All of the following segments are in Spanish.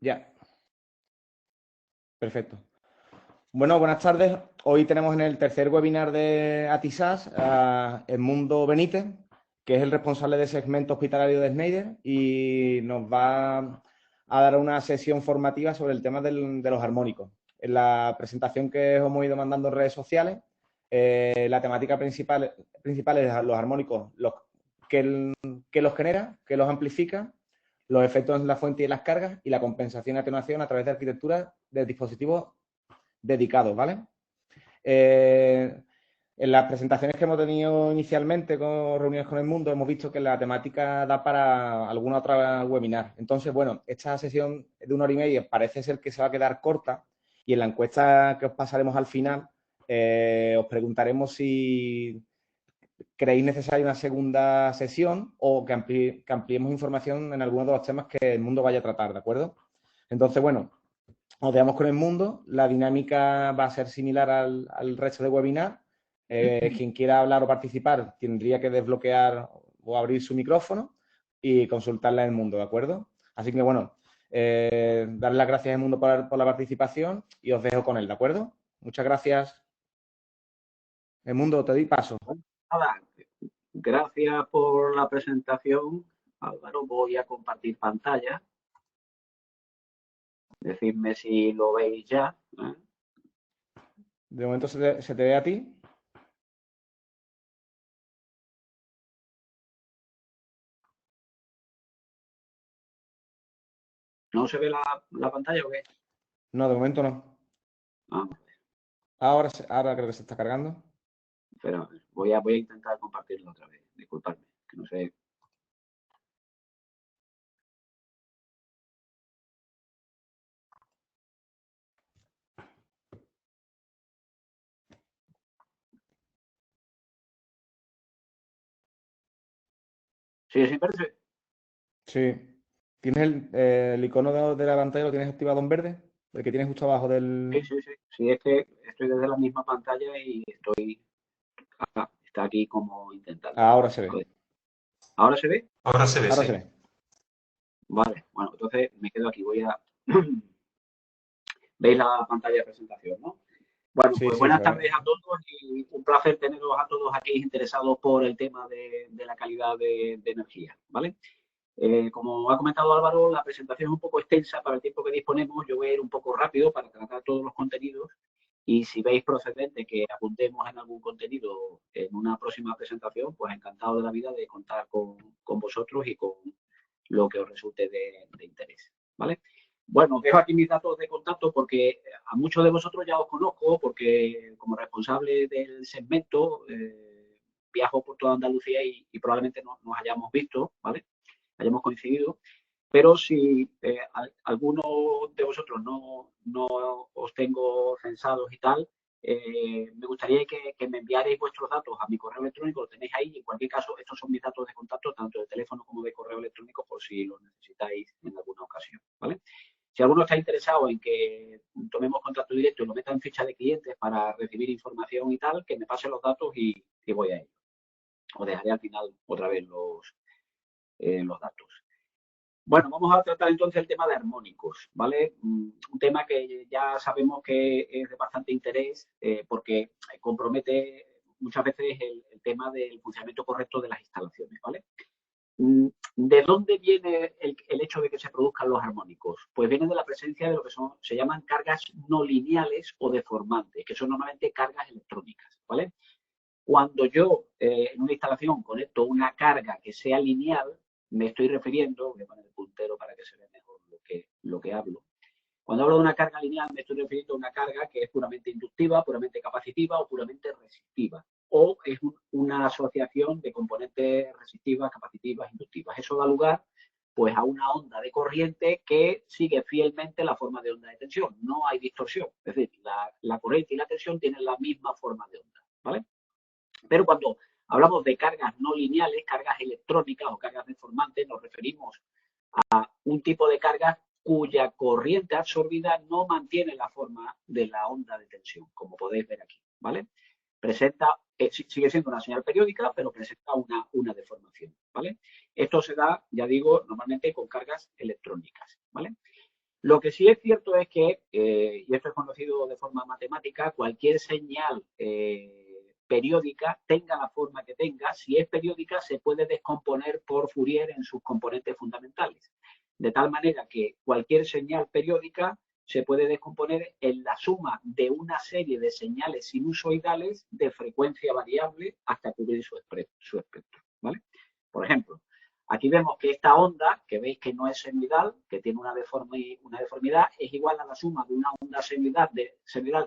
Ya. Perfecto. Bueno, buenas tardes. Hoy tenemos en el tercer webinar de ATISAS a Edmundo Benítez, que es el responsable de segmento hospitalario de Schneider, y nos va a dar una sesión formativa sobre el tema de los armónicos. En la presentación que os hemos ido mandando en redes sociales, la temática principal es los armónicos, que los genera, que los amplifica, los efectos en la fuente y en las cargas y la compensación y atenuación a través de arquitectura de dispositivos dedicados, ¿vale? En las presentaciones que hemos tenido inicialmente con reuniones con el mundo, hemos visto que la temática da para alguna otra webinar. Entonces, bueno, esta sesión de 1 hora y media parece ser que se va a quedar corta y en la encuesta que os pasaremos al final os preguntaremos si creéis necesaria una segunda sesión o que ampliemos información en algunos de los temas que el mundo vaya a tratar, ¿de acuerdo? Entonces, bueno, nos veamos con el mundo. La dinámica va a ser similar al resto de webinar. Quien quiera hablar o participar tendría que desbloquear o abrir su micrófono y consultarla en el mundo, ¿de acuerdo? Así que, bueno, darle las gracias al mundo por la participación y os dejo con él, ¿de acuerdo? Muchas gracias. El mundo, te doy paso. Nada, gracias por la presentación, Álvaro. Voy a compartir pantalla. Decidme si lo veis ya. De momento se te ve a ti. ¿No se ve la pantalla o qué? No, de momento no. Ahora creo que se está cargando. Espera, voy a intentar compartirlo otra vez. Disculpadme, que no sé. ¿Sí, sí parece? Sí. ¿Tienes el icono de la pantalla, lo tienes activado en verde? El que tienes justo abajo del... Sí. Sí, es que estoy desde la misma pantalla y está aquí como intentando. Ahora se A ve. ver, ¿ahora se ve? Ahora se ve, Ahora sí. se ve. Vale, bueno, entonces me quedo aquí. ¿Veis la pantalla de presentación, no? Bueno, Sí, pues sí, se buenas ve. tardes a todos y un placer teneros a todos aquí interesados por el tema de la calidad de energía, ¿vale? Como ha comentado Álvaro, la presentación es un poco extensa para el tiempo que disponemos. Yo voy a ir un poco rápido para tratar todos los contenidos y si veis procedente que apuntemos en algún contenido en una próxima presentación, pues encantado de la vida de contar con vosotros y con lo que os resulte de interés, ¿vale? Bueno, os dejo aquí mis datos de contacto porque a muchos de vosotros ya os conozco porque como responsable del segmento viajo por toda Andalucía y probablemente nos hayamos visto, ¿vale? Hayamos coincidido, pero si alguno de vosotros no os tengo censados y tal, me gustaría que me enviarais vuestros datos a mi correo electrónico, lo tenéis ahí, y en cualquier caso, estos son mis datos de contacto, tanto de teléfono como de correo electrónico, por si lo necesitáis en alguna ocasión, ¿vale? Si alguno está interesado en que tomemos contacto directo y lo meta en ficha de clientes para recibir información y tal, que me pase los datos y voy a ello. Os dejaré al final otra vez los datos. Bueno, vamos a tratar entonces el tema de armónicos, ¿vale? Un tema que ya sabemos que es de bastante interés porque compromete muchas veces el tema del funcionamiento correcto de las instalaciones, ¿vale? ¿De dónde viene el hecho de que se produzcan los armónicos? Pues viene de la presencia de lo que se llaman cargas no lineales o deformantes, que son normalmente cargas electrónicas, ¿vale? Cuando yo en una instalación conecto una carga que sea lineal, me estoy refiriendo, voy a poner el puntero para que se vea mejor lo que hablo. Cuando hablo de una carga lineal, me estoy refiriendo a una carga que es puramente inductiva, puramente capacitiva o puramente resistiva. O es una asociación de componentes resistivas, capacitivas, inductivas. Eso da lugar pues a una onda de corriente que sigue fielmente la forma de onda de tensión. No hay distorsión. Es decir, la corriente y la tensión tienen la misma forma de onda, ¿vale? Pero cuando hablamos de cargas no lineales, cargas electrónicas o cargas deformantes, nos referimos a un tipo de carga cuya corriente absorbida no mantiene la forma de la onda de tensión, como podéis ver aquí, ¿vale? Presenta, sigue siendo una señal periódica, pero presenta una deformación, ¿vale? Esto se da, ya digo, normalmente con cargas electrónicas, ¿vale? Lo que sí es cierto es que, y esto es conocido de forma matemática, cualquier señal periódica, tenga la forma que tenga, si es periódica se puede descomponer por Fourier en sus componentes fundamentales. De tal manera que cualquier señal periódica se puede descomponer en la suma de una serie de señales sinusoidales de frecuencia variable hasta cubrir su espectro, ¿vale? Por ejemplo, aquí vemos que esta onda, que veis que no es senoidal, que tiene una deformidad, es igual a la suma de una onda senoidal de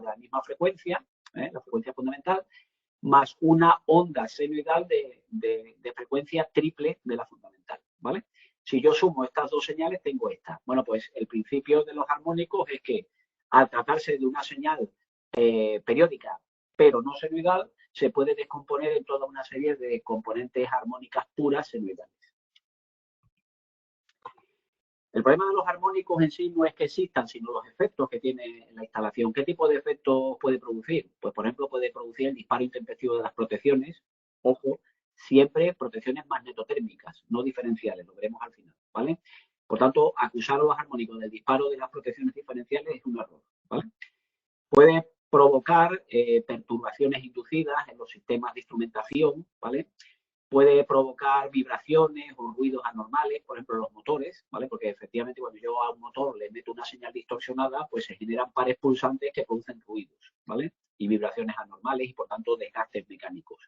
la misma frecuencia, la frecuencia fundamental, más una onda senoidal de frecuencia triple de la fundamental, ¿vale? Si yo sumo estas dos señales, tengo esta. Bueno, pues el principio de los armónicos es que al tratarse de una señal periódica, pero no senoidal, se puede descomponer en toda una serie de componentes armónicas puras senoidales. El problema de los armónicos en sí no es que existan, sino los efectos que tiene la instalación. ¿Qué tipo de efectos puede producir? Pues, por ejemplo, puede producir el disparo intempestivo de las protecciones. Ojo, siempre protecciones magnetotérmicas, no diferenciales, lo veremos al final, ¿vale? Por tanto, acusar a los armónicos del disparo de las protecciones diferenciales es un error, ¿vale? Puede provocar perturbaciones inducidas en los sistemas de instrumentación, ¿vale? Puede provocar vibraciones o ruidos anormales, por ejemplo, los motores, ¿vale? Porque efectivamente cuando yo a un motor le meto una señal distorsionada, pues se generan pares pulsantes que producen ruidos, ¿vale? Y vibraciones anormales y, por tanto, desgastes mecánicos.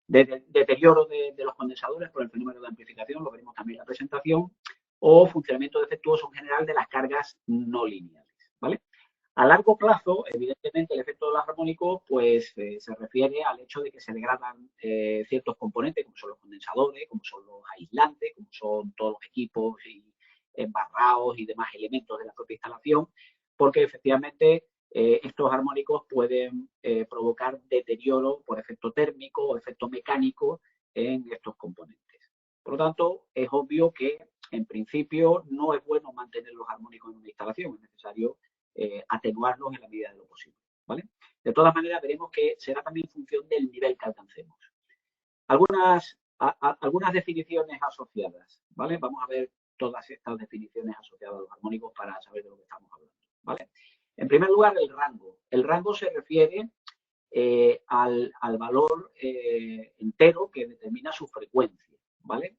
Deterioro de los condensadores por el fenómeno de amplificación, lo veremos también en la presentación, o funcionamiento defectuoso en general de las cargas no lineales, ¿vale? A largo plazo, evidentemente, el efecto de los armónicos pues, se refiere al hecho de que se degradan ciertos componentes, como son los condensadores, como son los aislantes, como son todos los equipos y embarrados y demás elementos de la propia instalación, porque efectivamente estos armónicos pueden provocar deterioro por efecto térmico o efecto mecánico en estos componentes. Por lo tanto, es obvio que en principio no es bueno mantener los armónicos en una instalación, es necesario atenuarlos en la medida de lo posible, ¿vale? De todas maneras, veremos que será también en función del nivel que alcancemos. Algunas definiciones asociadas, ¿vale? Vamos a ver todas estas definiciones asociadas a los armónicos para saber de lo que estamos hablando, ¿vale? En primer lugar, el rango. El rango se refiere al valor entero que determina su frecuencia, ¿vale?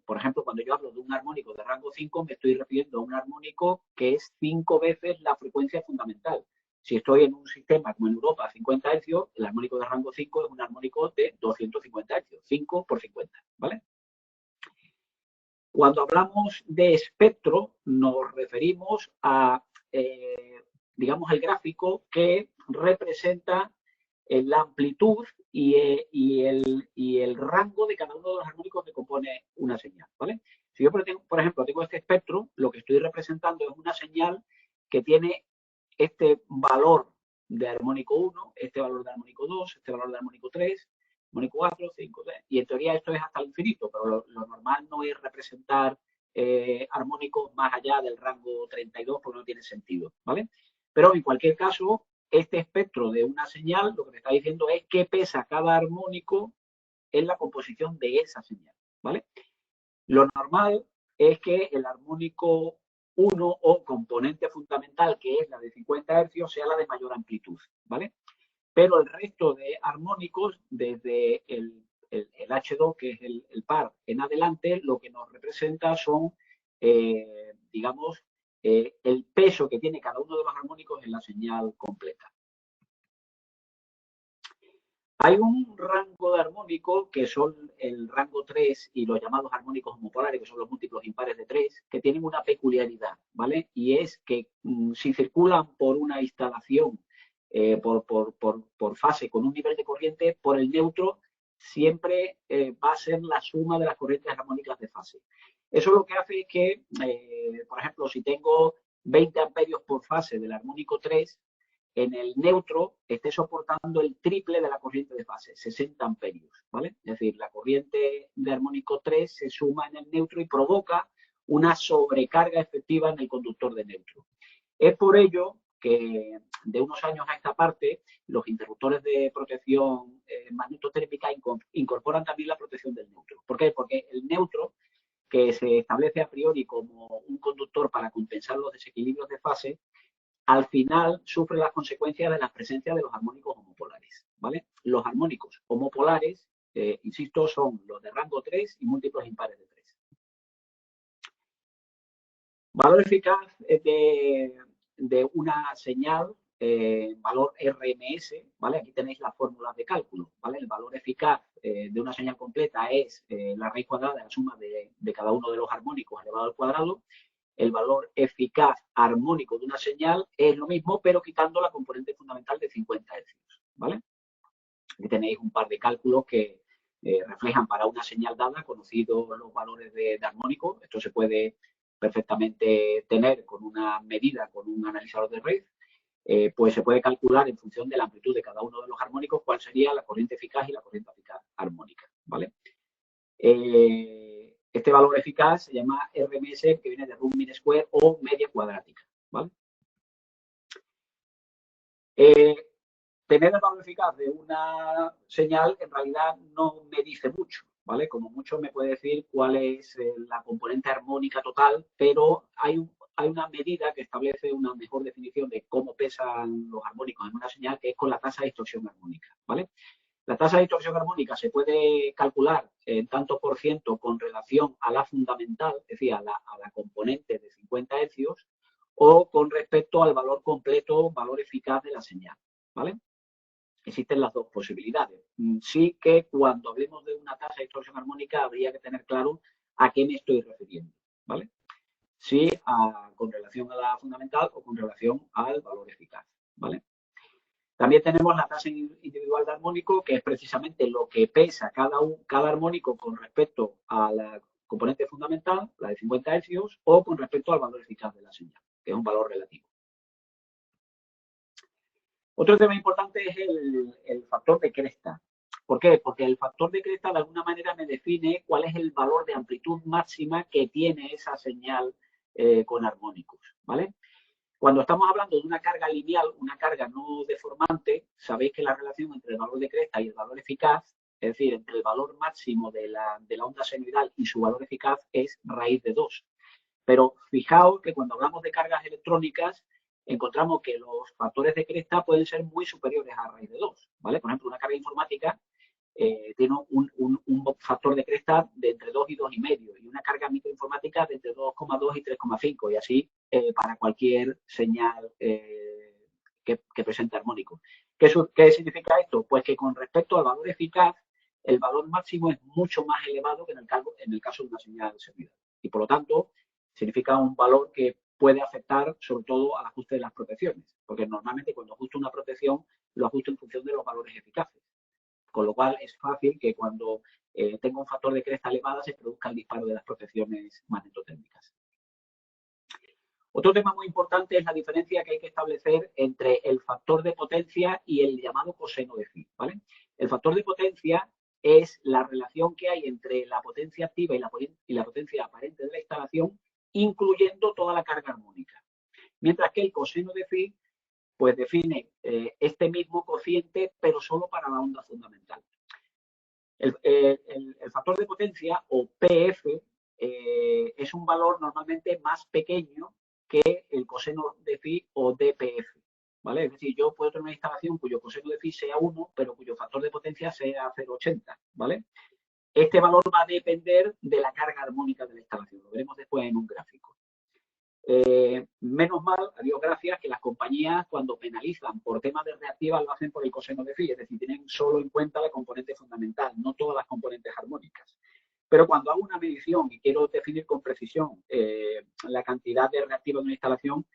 Por ejemplo, cuando yo hablo de un armónico de rango 5, me estoy refiriendo a un armónico que es 5 veces la frecuencia fundamental. Si estoy en un sistema como en Europa a 50 Hz, el armónico de rango 5 es un armónico de 250 Hz, 5 por 50, ¿vale? Cuando hablamos de espectro, nos referimos a, digamos, el gráfico que representa la amplitud y el rango de cada uno de los armónicos que compone una señal, ¿vale? Si yo, por ejemplo, tengo este espectro, lo que estoy representando es una señal que tiene este valor de armónico 1, este valor de armónico 2, este valor de armónico 3, armónico 4, 5, 6, y en teoría esto es hasta el infinito, pero lo normal no es representar armónicos más allá del rango 32 porque no tiene sentido, ¿vale? Pero en cualquier caso, este espectro de una señal lo que me está diciendo es qué pesa cada armónico en la composición de esa señal, ¿vale? Lo normal es que el armónico 1 o componente fundamental, que es la de 50 Hz, sea la de mayor amplitud, ¿vale? Pero el resto de armónicos, desde el H2, que es el par, en adelante, lo que nos representa son, digamos, el peso que tiene cada uno de los armónicos en la señal completa. Hay un rango de armónicos que son el rango 3 y los llamados armónicos homopolares, que son los múltiplos impares de 3, que tienen una peculiaridad, ¿vale? Y es que si circulan por una instalación por fase con un nivel de corriente, por el neutro siempre va a ser la suma de las corrientes armónicas de fase. Eso lo que hace es que, por ejemplo, si tengo 20 amperios por fase del armónico 3, en el neutro esté soportando el triple de la corriente de fase, 60 amperios, ¿vale? Es decir, la corriente de armónico 3 se suma en el neutro y provoca una sobrecarga efectiva en el conductor de neutro. Es por ello que de unos años a esta parte los interruptores de protección magnetotérmica incorporan también la protección del neutro. ¿Por qué? Porque el neutro que se establece a priori como un conductor para compensar los desequilibrios de fase, al final sufre las consecuencias de la presencia de los armónicos homopolares, ¿vale? Los armónicos homopolares, insisto, son los de rango 3 y múltiplos impares de 3. Valor eficaz de una señal, valor RMS, ¿vale? Aquí tenéis las fórmulas de cálculo, ¿vale? El valor eficaz de una señal completa es la raíz cuadrada de la suma de cada uno de los armónicos elevado al cuadrado. El valor eficaz armónico de una señal es lo mismo, pero quitando la componente fundamental de 50 Hz, ¿vale? Aquí tenéis un par de cálculos que reflejan para una señal dada conocidos los valores de armónico. Esto se puede perfectamente tener con una medida, con un analizador de red. Pues se puede calcular en función de la amplitud de cada uno de los armónicos cuál sería la corriente eficaz y la corriente eficaz armónica, ¿vale? Este valor eficaz se llama RMS, que viene de root mean square o media cuadrática, ¿vale? Tener el valor eficaz de una señal en realidad no me dice mucho, ¿vale? Como mucho me puede decir cuál es la componente armónica total, pero hay una medida que establece una mejor definición de cómo pesan los armónicos en una señal, que es con la tasa de distorsión armónica, ¿vale? La tasa de distorsión armónica se puede calcular en tanto por ciento con relación a la fundamental, es decir, a la componente de 50 Hz, o con respecto al valor completo, valor eficaz de la señal, ¿vale? Existen las dos posibilidades. Sí que cuando hablemos de una tasa de distorsión armónica habría que tener claro a qué me estoy refiriendo, ¿vale? Sí, con relación a la fundamental o con relación al valor eficaz, ¿vale? También tenemos la tasa individual de armónico, que es precisamente lo que pesa cada armónico con respecto a la componente fundamental, la de 50 Hz, o con respecto al valor eficaz de la señal, que es un valor relativo. Otro tema importante es el factor de cresta. ¿Por qué? Porque el factor de cresta de alguna manera me define cuál es el valor de amplitud máxima que tiene esa señal con armónicos, ¿vale? Cuando estamos hablando de una carga lineal, una carga no deformante, sabéis que la relación entre el valor de cresta y el valor eficaz, es decir, entre el valor máximo de la onda senoidal y su valor eficaz, es raíz de 2. Pero fijaos que cuando hablamos de cargas electrónicas, encontramos que los factores de cresta pueden ser muy superiores a raíz de 2, ¿vale? Por ejemplo, una carga informática tiene un factor de cresta de entre 2 y 2,5, y una carga microinformática de entre 2,2 y 3,5, y así para cualquier señal que presente armónico. ¿Qué significa esto? Pues que con respecto al valor eficaz, el valor máximo es mucho más elevado que en el caso de una señal servidor. Y por lo tanto, significa un valor que puede afectar sobre todo al ajuste de las protecciones, porque normalmente cuando ajusto una protección, lo ajusto en función de los valores eficaces. Con lo cual es fácil que cuando tenga un factor de cresta elevada se produzca el disparo de las protecciones magnetotérmicas. Otro tema muy importante es la diferencia que hay que establecer entre el factor de potencia y el llamado coseno de phi, ¿vale? El factor de potencia es la relación que hay entre la potencia activa y la potencia aparente de la instalación, incluyendo toda la carga armónica. Mientras que el coseno de phi pues define este mismo cociente, pero solo para la onda fundamental. El factor de potencia, o PF, es un valor normalmente más pequeño que el coseno de phi o DPF, ¿vale? Es decir, yo puedo tener una instalación cuyo coseno de phi sea 1, pero cuyo factor de potencia sea 0,80, ¿vale? Este valor va a depender de la carga armónica de la instalación, lo veremos después en un gráfico. Menos mal, a Dios gracias, que las compañías cuando penalizan por temas de reactivas lo hacen por el coseno de phi, es decir, tienen solo en cuenta la componente fundamental, no todas las componentes armónicas. Pero cuando hago una medición y quiero definir con precisión la cantidad de reactivas de una instalación,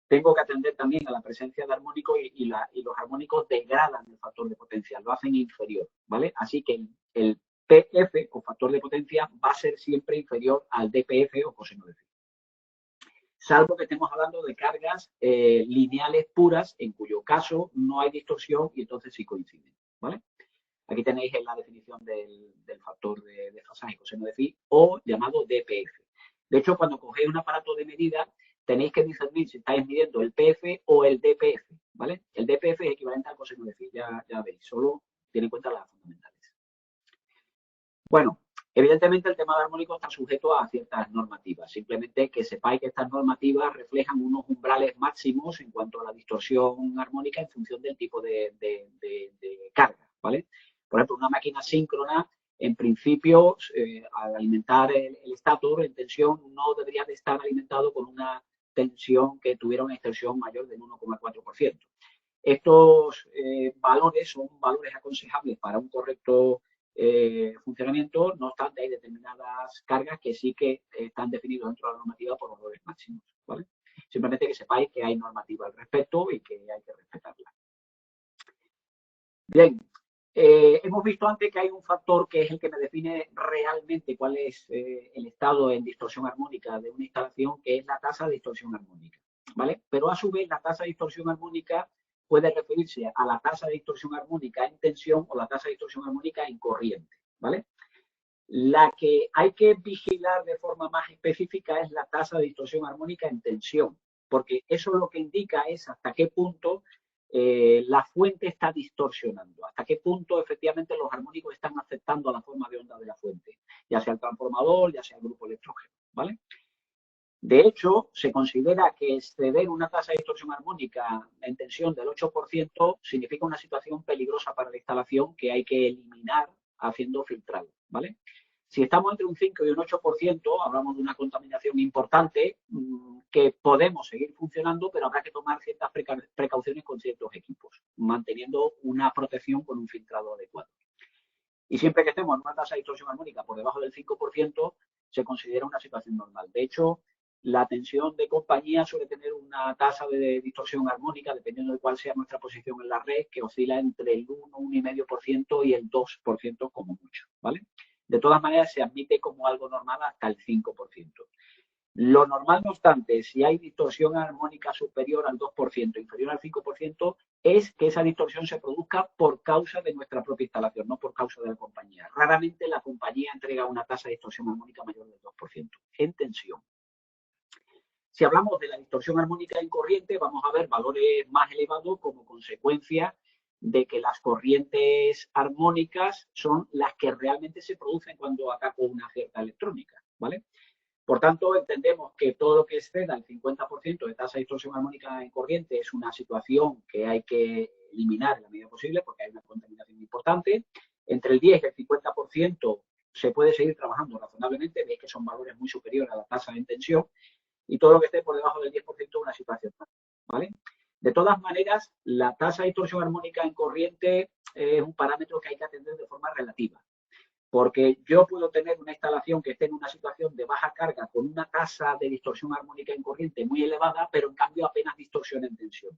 tengo que atender también a la presencia de armónicos y los armónicos degradan el factor de potencia, lo hacen inferior, ¿vale? Así que el PF o factor de potencia va a ser siempre inferior al DPF o coseno de phi, salvo que estemos hablando de cargas lineales puras, en cuyo caso no hay distorsión y entonces sí coinciden, ¿vale? Aquí tenéis la definición del factor de desfasaje coseno de phi, o llamado DPF. De hecho, cuando cogéis un aparato de medida, tenéis que discernir si estáis midiendo el PF o el DPF, ¿vale? El DPF es equivalente al coseno de phi, ya veis, solo tiene en cuenta las fundamentales. Bueno, Evidentemente, el tema de armónicos está sujeto a ciertas normativas. Simplemente que sepáis que estas normativas reflejan unos umbrales máximos en cuanto a la distorsión armónica en función del tipo de carga, ¿vale? Por ejemplo, una máquina síncrona, en principio, al alimentar el estator en tensión, no debería de estar alimentado con una tensión que tuviera una extensión mayor del 1,4%. Estos valores son valores aconsejables para un correcto funcionamiento, no obstante hay determinadas cargas que sí que están definidas dentro de la normativa por valores máximos, ¿vale? Simplemente que sepáis que hay normativa al respecto y que hay que respetarla. Bien, hemos visto antes que hay un factor que es el que me define realmente cuál es el estado en distorsión armónica de una instalación, que es la tasa de distorsión armónica, ¿vale? Pero a su vez la tasa de distorsión armónica puede referirse a la tasa de distorsión armónica en tensión o la tasa de distorsión armónica en corriente, ¿vale? La que hay que vigilar de forma más específica es la tasa de distorsión armónica en tensión, porque eso lo que indica es hasta qué punto la fuente está distorsionando, hasta qué punto efectivamente los armónicos están afectando a la forma de onda de la fuente, ya sea el transformador, ya sea el grupo electrógeno, ¿vale? De hecho, se considera que exceder una tasa de distorsión armónica en tensión del 8% significa una situación peligrosa para la instalación que hay que eliminar haciendo filtrado, ¿vale? Si estamos entre un 5 y un 8%, hablamos de una contaminación importante que podemos seguir funcionando, pero habrá que tomar ciertas precauciones con ciertos equipos, manteniendo una protección con un filtrado adecuado. Y siempre que estemos en una tasa de distorsión armónica por debajo del 5%, se considera una situación normal. De hecho, la tensión de compañía suele tener una tasa de distorsión armónica, dependiendo de cuál sea nuestra posición en la red, que oscila entre el 1, 1,5% y el 2% como mucho, ¿vale? De todas maneras, se admite como algo normal hasta el 5%. Lo normal, no obstante, si hay distorsión armónica superior al 2%, inferior al 5%, es que esa distorsión se produzca por causa de nuestra propia instalación, no por causa de la compañía. Raramente la compañía entrega una tasa de distorsión armónica mayor del 2% en tensión. Si hablamos de la distorsión armónica en corriente, vamos a ver valores más elevados como consecuencia de que las corrientes armónicas son las que realmente se producen cuando ataco una cierta electrónica, ¿vale? Por tanto, entendemos que todo lo que exceda el 50% de tasa de distorsión armónica en corriente es una situación que hay que eliminar en la medida posible porque hay una contaminación importante. Entre el 10 y el 50% se puede seguir trabajando razonablemente, veis que son valores muy superiores a la tasa de tensión, y todo lo que esté por debajo del 10% es una situación, ¿vale? De todas maneras, la tasa de distorsión armónica en corriente es un parámetro que hay que atender de forma relativa. Porque yo puedo tener una instalación que esté en una situación de baja carga con una tasa de distorsión armónica en corriente muy elevada, pero en cambio apenas distorsión en tensión.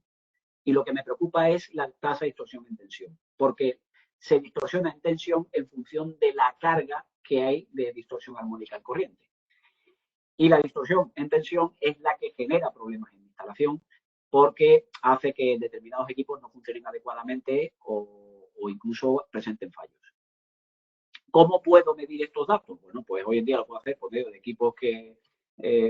Y lo que me preocupa es la tasa de distorsión en tensión, porque se distorsiona en tensión en función de la carga que hay de distorsión armónica en corriente. Y la distorsión en tensión es la que genera problemas en la instalación porque hace que determinados equipos no funcionen adecuadamente o incluso presenten fallos. ¿Cómo puedo medir estos datos? Bueno, pues hoy en día lo puedo hacer por medio de equipos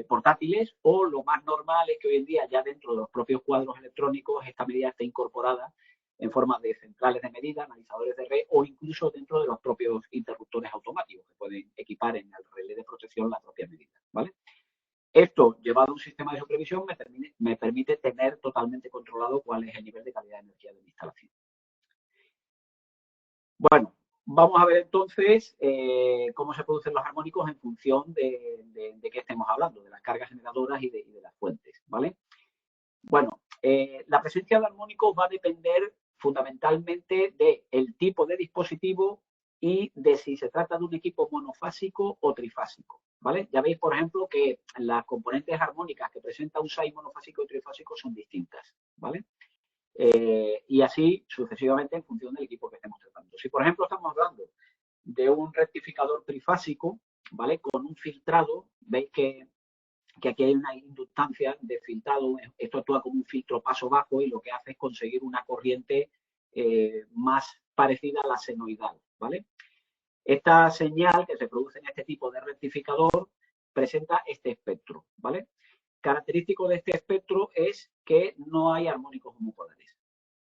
portátiles, o lo más normal es que hoy en día ya dentro de los propios cuadros electrónicos esta medida esté incorporada en forma de centrales de medida, analizadores de red o incluso dentro de los propios interruptores automáticos que pueden equipar en el relé de protección la propia medida, ¿vale? Esto, llevado a un sistema de supervisión, me permite tener totalmente controlado cuál es el nivel de calidad de energía de mi instalación. Bueno, vamos a ver entonces cómo se producen los armónicos en función de qué estemos hablando, de las cargas generadoras y de las fuentes, ¿vale? Bueno, la presencia de armónicos va a depender fundamentalmente del tipo de dispositivo y de si se trata de un equipo monofásico o trifásico, ¿vale? Ya veis, por ejemplo, que las componentes armónicas que presenta un SAI monofásico y trifásico son distintas, ¿vale? Y así sucesivamente en función del equipo que estemos tratando. Si, por ejemplo, estamos hablando de un rectificador trifásico, ¿vale? Con un filtrado, veis que aquí hay una inductancia de filtrado. Esto actúa como un filtro paso bajo y lo que hace es conseguir una corriente más parecida a la senoidal, ¿vale? Esta señal que se produce en este tipo de rectificador presenta este espectro, ¿vale? Característico de este espectro es que no hay armónicos homopolares.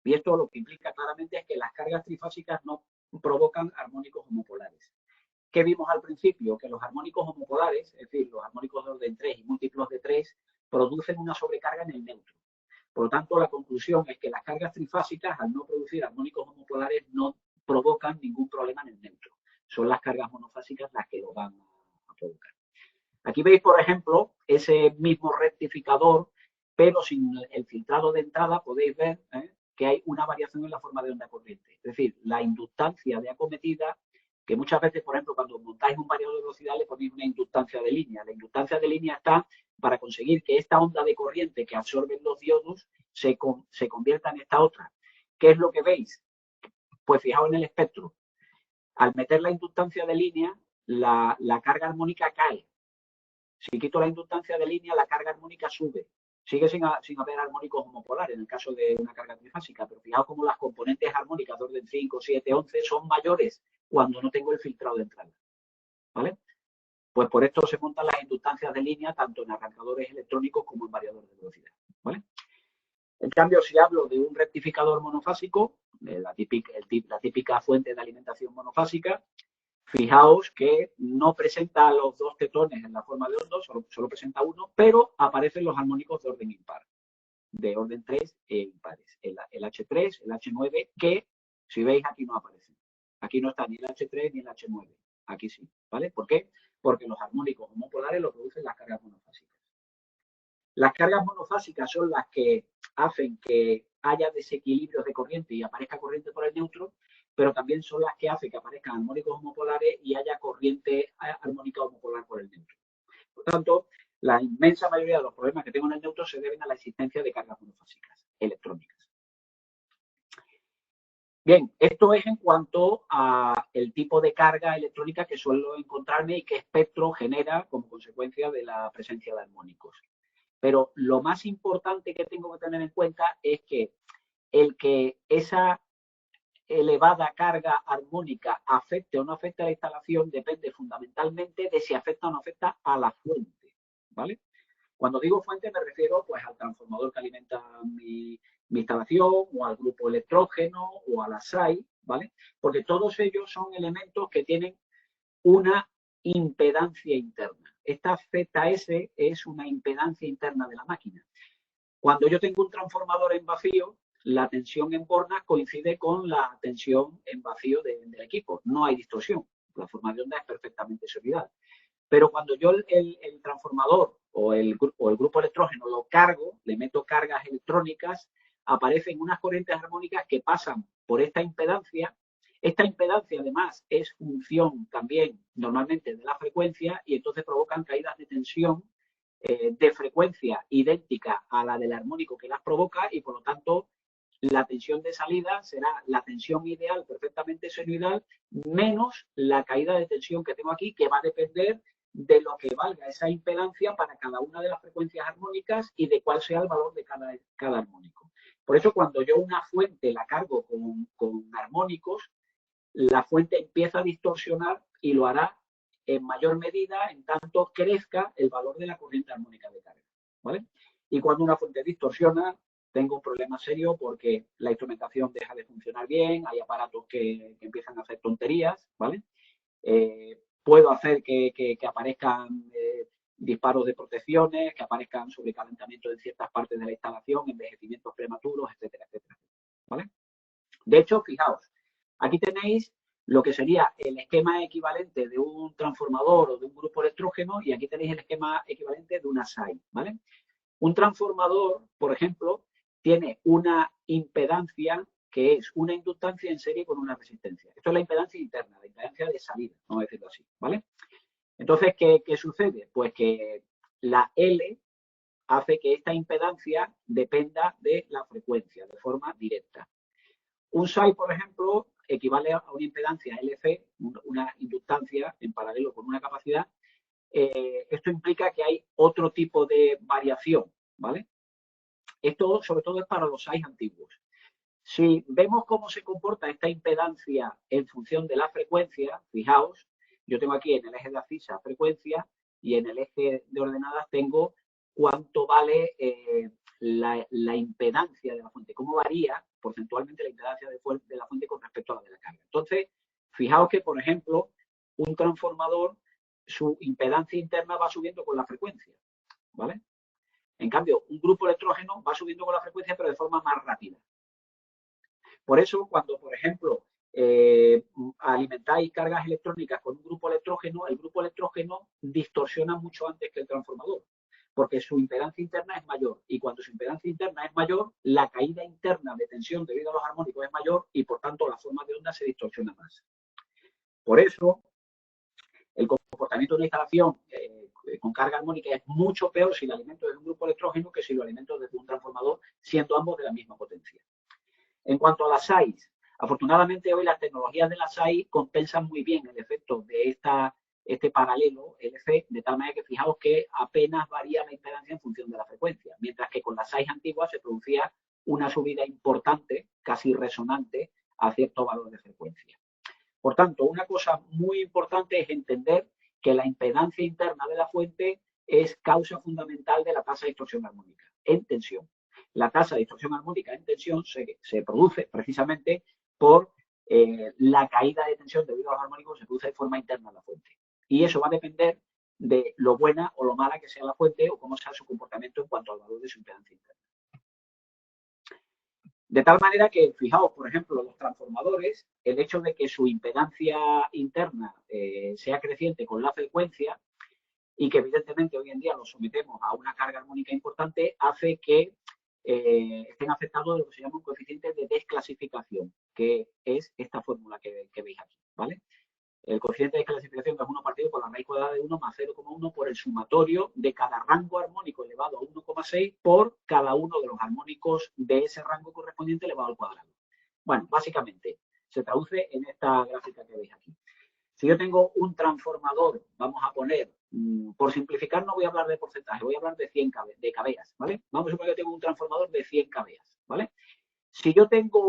Y esto lo que implica claramente es que las cargas trifásicas no provocan armónicos homopolares. ¿qué vimos al principio? Que los armónicos homopolares, es decir, los armónicos de orden 3 y múltiplos de 3, producen una sobrecarga en el neutro. Por lo tanto, la conclusión es que las cargas trifásicas, al no producir armónicos homopolares, no provocan ningún problema en el neutro. Son las cargas monofásicas las que lo van a provocar. Aquí veis, por ejemplo, ese mismo rectificador, pero sin el filtrado de entrada, podéis ver que hay una variación en la forma de onda corriente. Es decir, la inductancia de acometida, que muchas veces, por ejemplo, cuando montáis un variador de velocidad le ponéis una inductancia de línea. La inductancia de línea está para conseguir que esta onda de corriente que absorben los diodos se convierta en esta otra. ¿Qué es lo que veis? Pues fijaos en el espectro. Al meter la inductancia de línea, la carga armónica cae. Si quito la inductancia de línea, la carga armónica sube. Sigue sin haber armónicos homopolares en el caso de una carga trifásica, pero fijaos cómo las componentes armónicas de orden 5, 7, 11 son mayores cuando no tengo el filtrado de entrada. ¿Vale? Pues por esto se montan las inductancias de línea tanto en arrancadores electrónicos como en variadores de velocidad. ¿Vale? En cambio, si hablo de un rectificador monofásico, la típica fuente de alimentación monofásica, fijaos que no presenta los dos tetones en la forma de hondo, solo presenta uno, pero aparecen los armónicos de orden impar, de orden 3 e impares. El H3, el H9, que si veis aquí no aparecen. Aquí no está ni el H3 ni el H9. Aquí sí, ¿vale? ¿Por qué? Porque los armónicos homopolares lo producen las cargas monofásicas. Las cargas monofásicas son las que hacen que haya desequilibrios de corriente y aparezca corriente por el neutro, pero también son las que hacen que aparezcan armónicos homopolares y haya corriente armónica homopolar por el neutro. Por tanto, la inmensa mayoría de los problemas que tengo en el neutro se deben a la existencia de cargas monofásicas electrónicas. Bien, esto es en cuanto al tipo de carga electrónica que suelo encontrarme y qué espectro genera como consecuencia de la presencia de armónicos. Pero lo más importante que tengo que tener en cuenta es que el que esa elevada carga armónica afecte o no afecte a la instalación depende fundamentalmente de si afecta o no afecta a la fuente, ¿vale? Cuando digo fuente me refiero pues al transformador que alimenta mi instalación o al grupo electrógeno o a la SAI, ¿vale? Porque todos ellos son elementos que tienen una impedancia interna. Esta ZS es una impedancia interna de la máquina. Cuando yo tengo un transformador en vacío, la tensión en bornas coincide con la tensión en vacío del equipo. No hay distorsión. La forma de onda es perfectamente solidal. Pero cuando yo el transformador o el grupo electrógeno lo cargo, le meto cargas electrónicas, aparecen unas corrientes armónicas que pasan por esta impedancia. Esta impedancia, además, es función también normalmente de la frecuencia y entonces provocan caídas de tensión de frecuencia idéntica a la del armónico que las provoca y, por lo tanto, la tensión de salida será la tensión ideal, perfectamente senoidal, menos la caída de tensión que tengo aquí, que va a depender de lo que valga esa impedancia para cada una de las frecuencias armónicas y de cuál sea el valor de cada armónico. Por eso, cuando yo una fuente la cargo con armónicos, la fuente empieza a distorsionar y lo hará en mayor medida en tanto crezca el valor de la corriente armónica de carga, ¿vale? Y cuando una fuente distorsiona, tengo un problema serio porque la instrumentación deja de funcionar bien, hay aparatos que empiezan a hacer tonterías, ¿vale? Puedo hacer que aparezcan disparos de protecciones, que aparezcan sobrecalentamiento en ciertas partes de la instalación, envejecimientos prematuros, etcétera, etcétera, ¿vale? De hecho, fijaos, aquí tenéis lo que sería el esquema equivalente de un transformador o de un grupo electrógeno y aquí tenéis el esquema equivalente de una SAI, ¿vale? Un transformador, por ejemplo, tiene una impedancia que es una inductancia en serie con una resistencia. Esto es la impedancia interna, la impedancia de salida, vamos a decirlo así, ¿vale? Entonces, ¿qué sucede? Pues que la L hace que esta impedancia dependa de la frecuencia de forma directa. Un SAI, por ejemplo, equivale a una impedancia LC, una inductancia en paralelo con una capacidad. Esto implica que hay otro tipo de variación, ¿vale? Esto sobre todo es para los SAIs antiguos. Si vemos cómo se comporta esta impedancia en función de la frecuencia, fijaos, yo tengo aquí en el eje de abscisa frecuencia y en el eje de ordenadas tengo cuánto vale la impedancia de la fuente, cómo varía porcentualmente la impedancia de la fuente con respecto a la de la carga. Entonces, fijaos que, por ejemplo, un transformador, su impedancia interna va subiendo con la frecuencia, ¿vale? En cambio, un grupo electrógeno va subiendo con la frecuencia, pero de forma más rápida. Por eso, cuando, por ejemplo, alimentáis cargas electrónicas con un grupo electrógeno, el grupo electrógeno distorsiona mucho antes que el transformador, porque su impedancia interna es mayor. Y cuando su impedancia interna es mayor, la caída interna de tensión debido a los armónicos es mayor y, por tanto, la forma de onda se distorsiona más. Por eso, el comportamiento de una instalación con carga armónica es mucho peor si lo alimento desde un grupo electrógeno que si lo alimento desde un transformador, siendo ambos de la misma potencia. En cuanto a las SAIs, afortunadamente hoy las tecnologías de las SAI compensan muy bien el efecto de este paralelo LC, de tal manera que fijaos que apenas varía la impedancia en función de la frecuencia, mientras que con las SAIs antiguas se producía una subida importante, casi resonante, a cierto valor de frecuencia. Por tanto, una cosa muy importante es entender que la impedancia interna de la fuente es causa fundamental de la tasa de distorsión armónica en tensión. La tasa de distorsión armónica en tensión se produce precisamente por la caída de tensión debido a los armónicos, se produce de forma interna en la fuente. Y eso va a depender de lo buena o lo mala que sea la fuente o cómo sea su comportamiento en cuanto al valor de su impedancia interna. De tal manera que, fijaos, por ejemplo, los transformadores, el hecho de que su impedancia interna sea creciente con la frecuencia y que evidentemente hoy en día los sometemos a una carga armónica importante, hace que estén afectados de lo que se llama un coeficiente de desclasificación, que es esta fórmula que veis aquí, ¿vale? El coeficiente de desclasificación es 1 partido por la raíz cuadrada de 1 más 0,1 por el sumatorio de cada rango armónico elevado a 1,6 por cada uno de los armónicos de ese rango correspondiente elevado al cuadrado. Bueno, básicamente se traduce en esta gráfica que veis aquí. Si yo tengo un transformador, vamos a poner, por simplificar no voy a hablar de porcentaje, voy a hablar de 100 kVA, ¿vale? Vamos a suponer que tengo un transformador de 100 kVA, ¿vale? Si yo tengo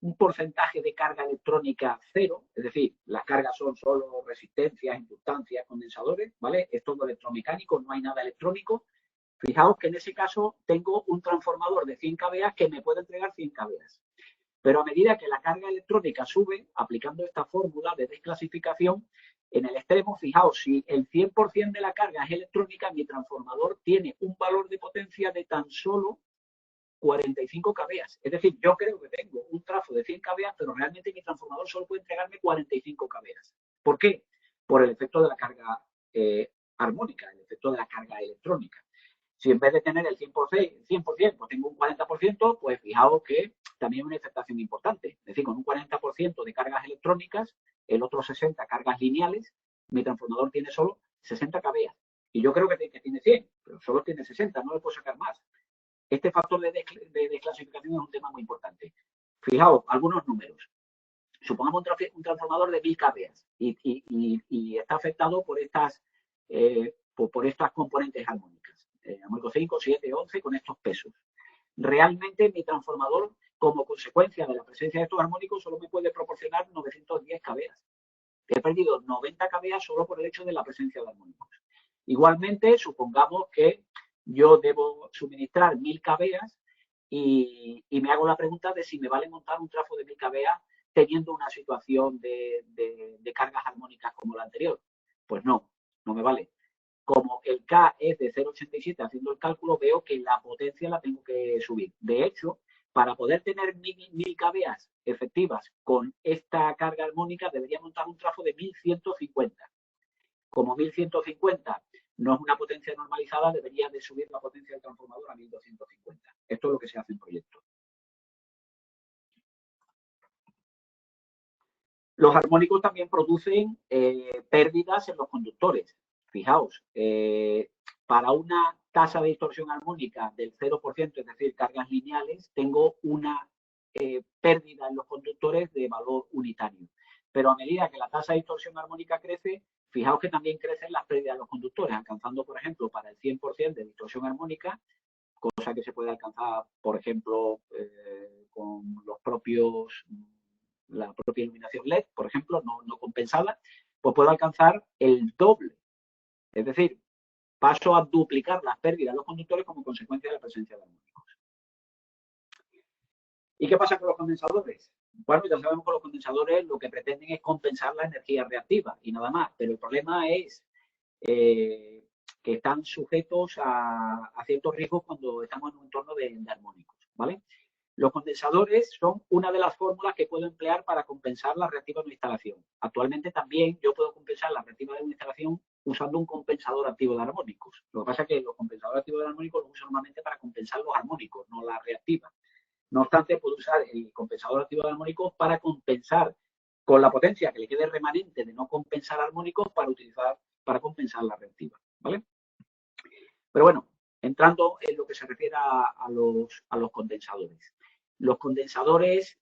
un porcentaje de carga electrónica cero, es decir, las cargas son solo resistencias, inductancias, condensadores, ¿vale? Es todo electromecánico, no hay nada electrónico. Fijaos que en ese caso tengo un transformador de 100 kVA que me puede entregar 100 kVA. Pero a medida que la carga electrónica sube, aplicando esta fórmula de desclasificación, en el extremo, fijaos, si el 100% de la carga es electrónica, mi transformador tiene un valor de potencia de tan solo 45 kVA. Es decir, yo creo que tengo un trafo de 100 kVA, pero realmente mi transformador solo puede entregarme 45 kVA. ¿Por qué? Por el efecto de la carga armónica, el efecto de la carga electrónica. Si en vez de tener el 100%, pues tengo un 40%, pues fijaos que también hay una afectación importante. Es decir, con un 40% de cargas electrónicas, el otro 60 cargas lineales, mi transformador tiene solo 60 kVA. Y yo creo que tiene 100, pero solo tiene 60, no le puedo sacar más. Este factor de desclasificación es un tema muy importante. Fijaos, algunos números. Supongamos un transformador de 1000 kVA y está afectado por estas componentes armónicas. Armónico 5, 7, 11 con estos pesos. Realmente mi transformador, como consecuencia de la presencia de estos armónicos, solo me puede proporcionar 910 kVA. He perdido 90 kVA solo por el hecho de la presencia de armónicos. Igualmente, supongamos que yo debo suministrar 1000 kVA y me hago la pregunta de si me vale montar un trafo de 1000 kVA teniendo una situación de cargas armónicas como la anterior. Pues no, no me vale. Como el K es de 0,87, haciendo el cálculo, veo que la potencia la tengo que subir. De hecho, para poder tener 1000 kVA efectivas con esta carga armónica, debería montar un trafo de 1150. Como 1150 no es una potencia normalizada, debería de subir la potencia del transformador a 1250. Esto es lo que se hace en proyecto. Los armónicos también producen pérdidas en los conductores. Fijaos, para una tasa de distorsión armónica del 0%, es decir, cargas lineales, tengo una pérdida en los conductores de valor unitario. Pero a medida que la tasa de distorsión armónica crece, fijaos que también crecen las pérdidas de los conductores, alcanzando, por ejemplo, para el 100% de distorsión armónica, cosa que se puede alcanzar, por ejemplo, con la propia iluminación LED, por ejemplo, no compensada, pues puedo alcanzar el doble. Es decir, paso a duplicar las pérdidas de los conductores como consecuencia de la presencia de armónicos. ¿Y qué pasa con los condensadores? Bueno, ya sabemos que los condensadores lo que pretenden es compensar la energía reactiva y nada más, pero el problema es que están sujetos a ciertos riesgos cuando estamos en un entorno de armónicos, ¿vale? Los condensadores son una de las fórmulas que puedo emplear para compensar la reactiva de una instalación. Actualmente también yo puedo compensar la reactiva de una instalación usando un compensador activo de armónicos. Lo que pasa es que los compensadores activos de armónicos los uso normalmente para compensar los armónicos, no la reactiva. No obstante, puedo usar el compensador activo de armónicos para compensar con la potencia que le quede remanente de no compensar armónicos para compensar la reactiva, ¿vale? Pero bueno, entrando en lo que se refiere a los condensadores. Los condensadores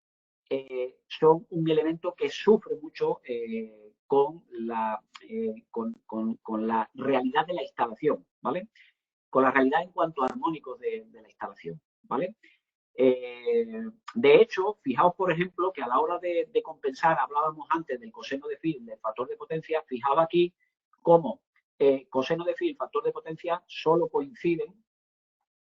son un elemento que sufre mucho con la realidad de la instalación, ¿vale? Con la realidad en cuanto a armónicos de la instalación, ¿vale? De hecho, fijaos, por ejemplo, que a la hora de compensar, hablábamos antes del coseno de Field, del factor de potencia, fijaos aquí cómo coseno de Field, factor de potencia, solo coinciden,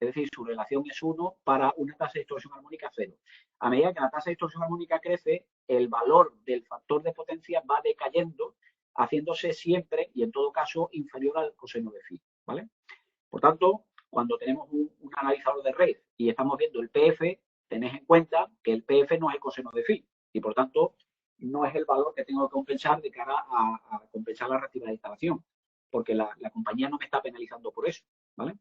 es decir, su relación es 1 para una tasa de distorsión armónica 0. A medida que la tasa de distorsión armónica crece, el valor del factor de potencia va decayendo, haciéndose siempre y en todo caso inferior al coseno de Field, ¿vale? Por tanto, cuando tenemos un analizador de red y estamos viendo el PF, tened en cuenta que el PF no es el coseno de phi y por tanto no es el valor que tengo que compensar de cara a compensar la reactividad de instalación, porque la compañía no me está penalizando por eso, ¿vale?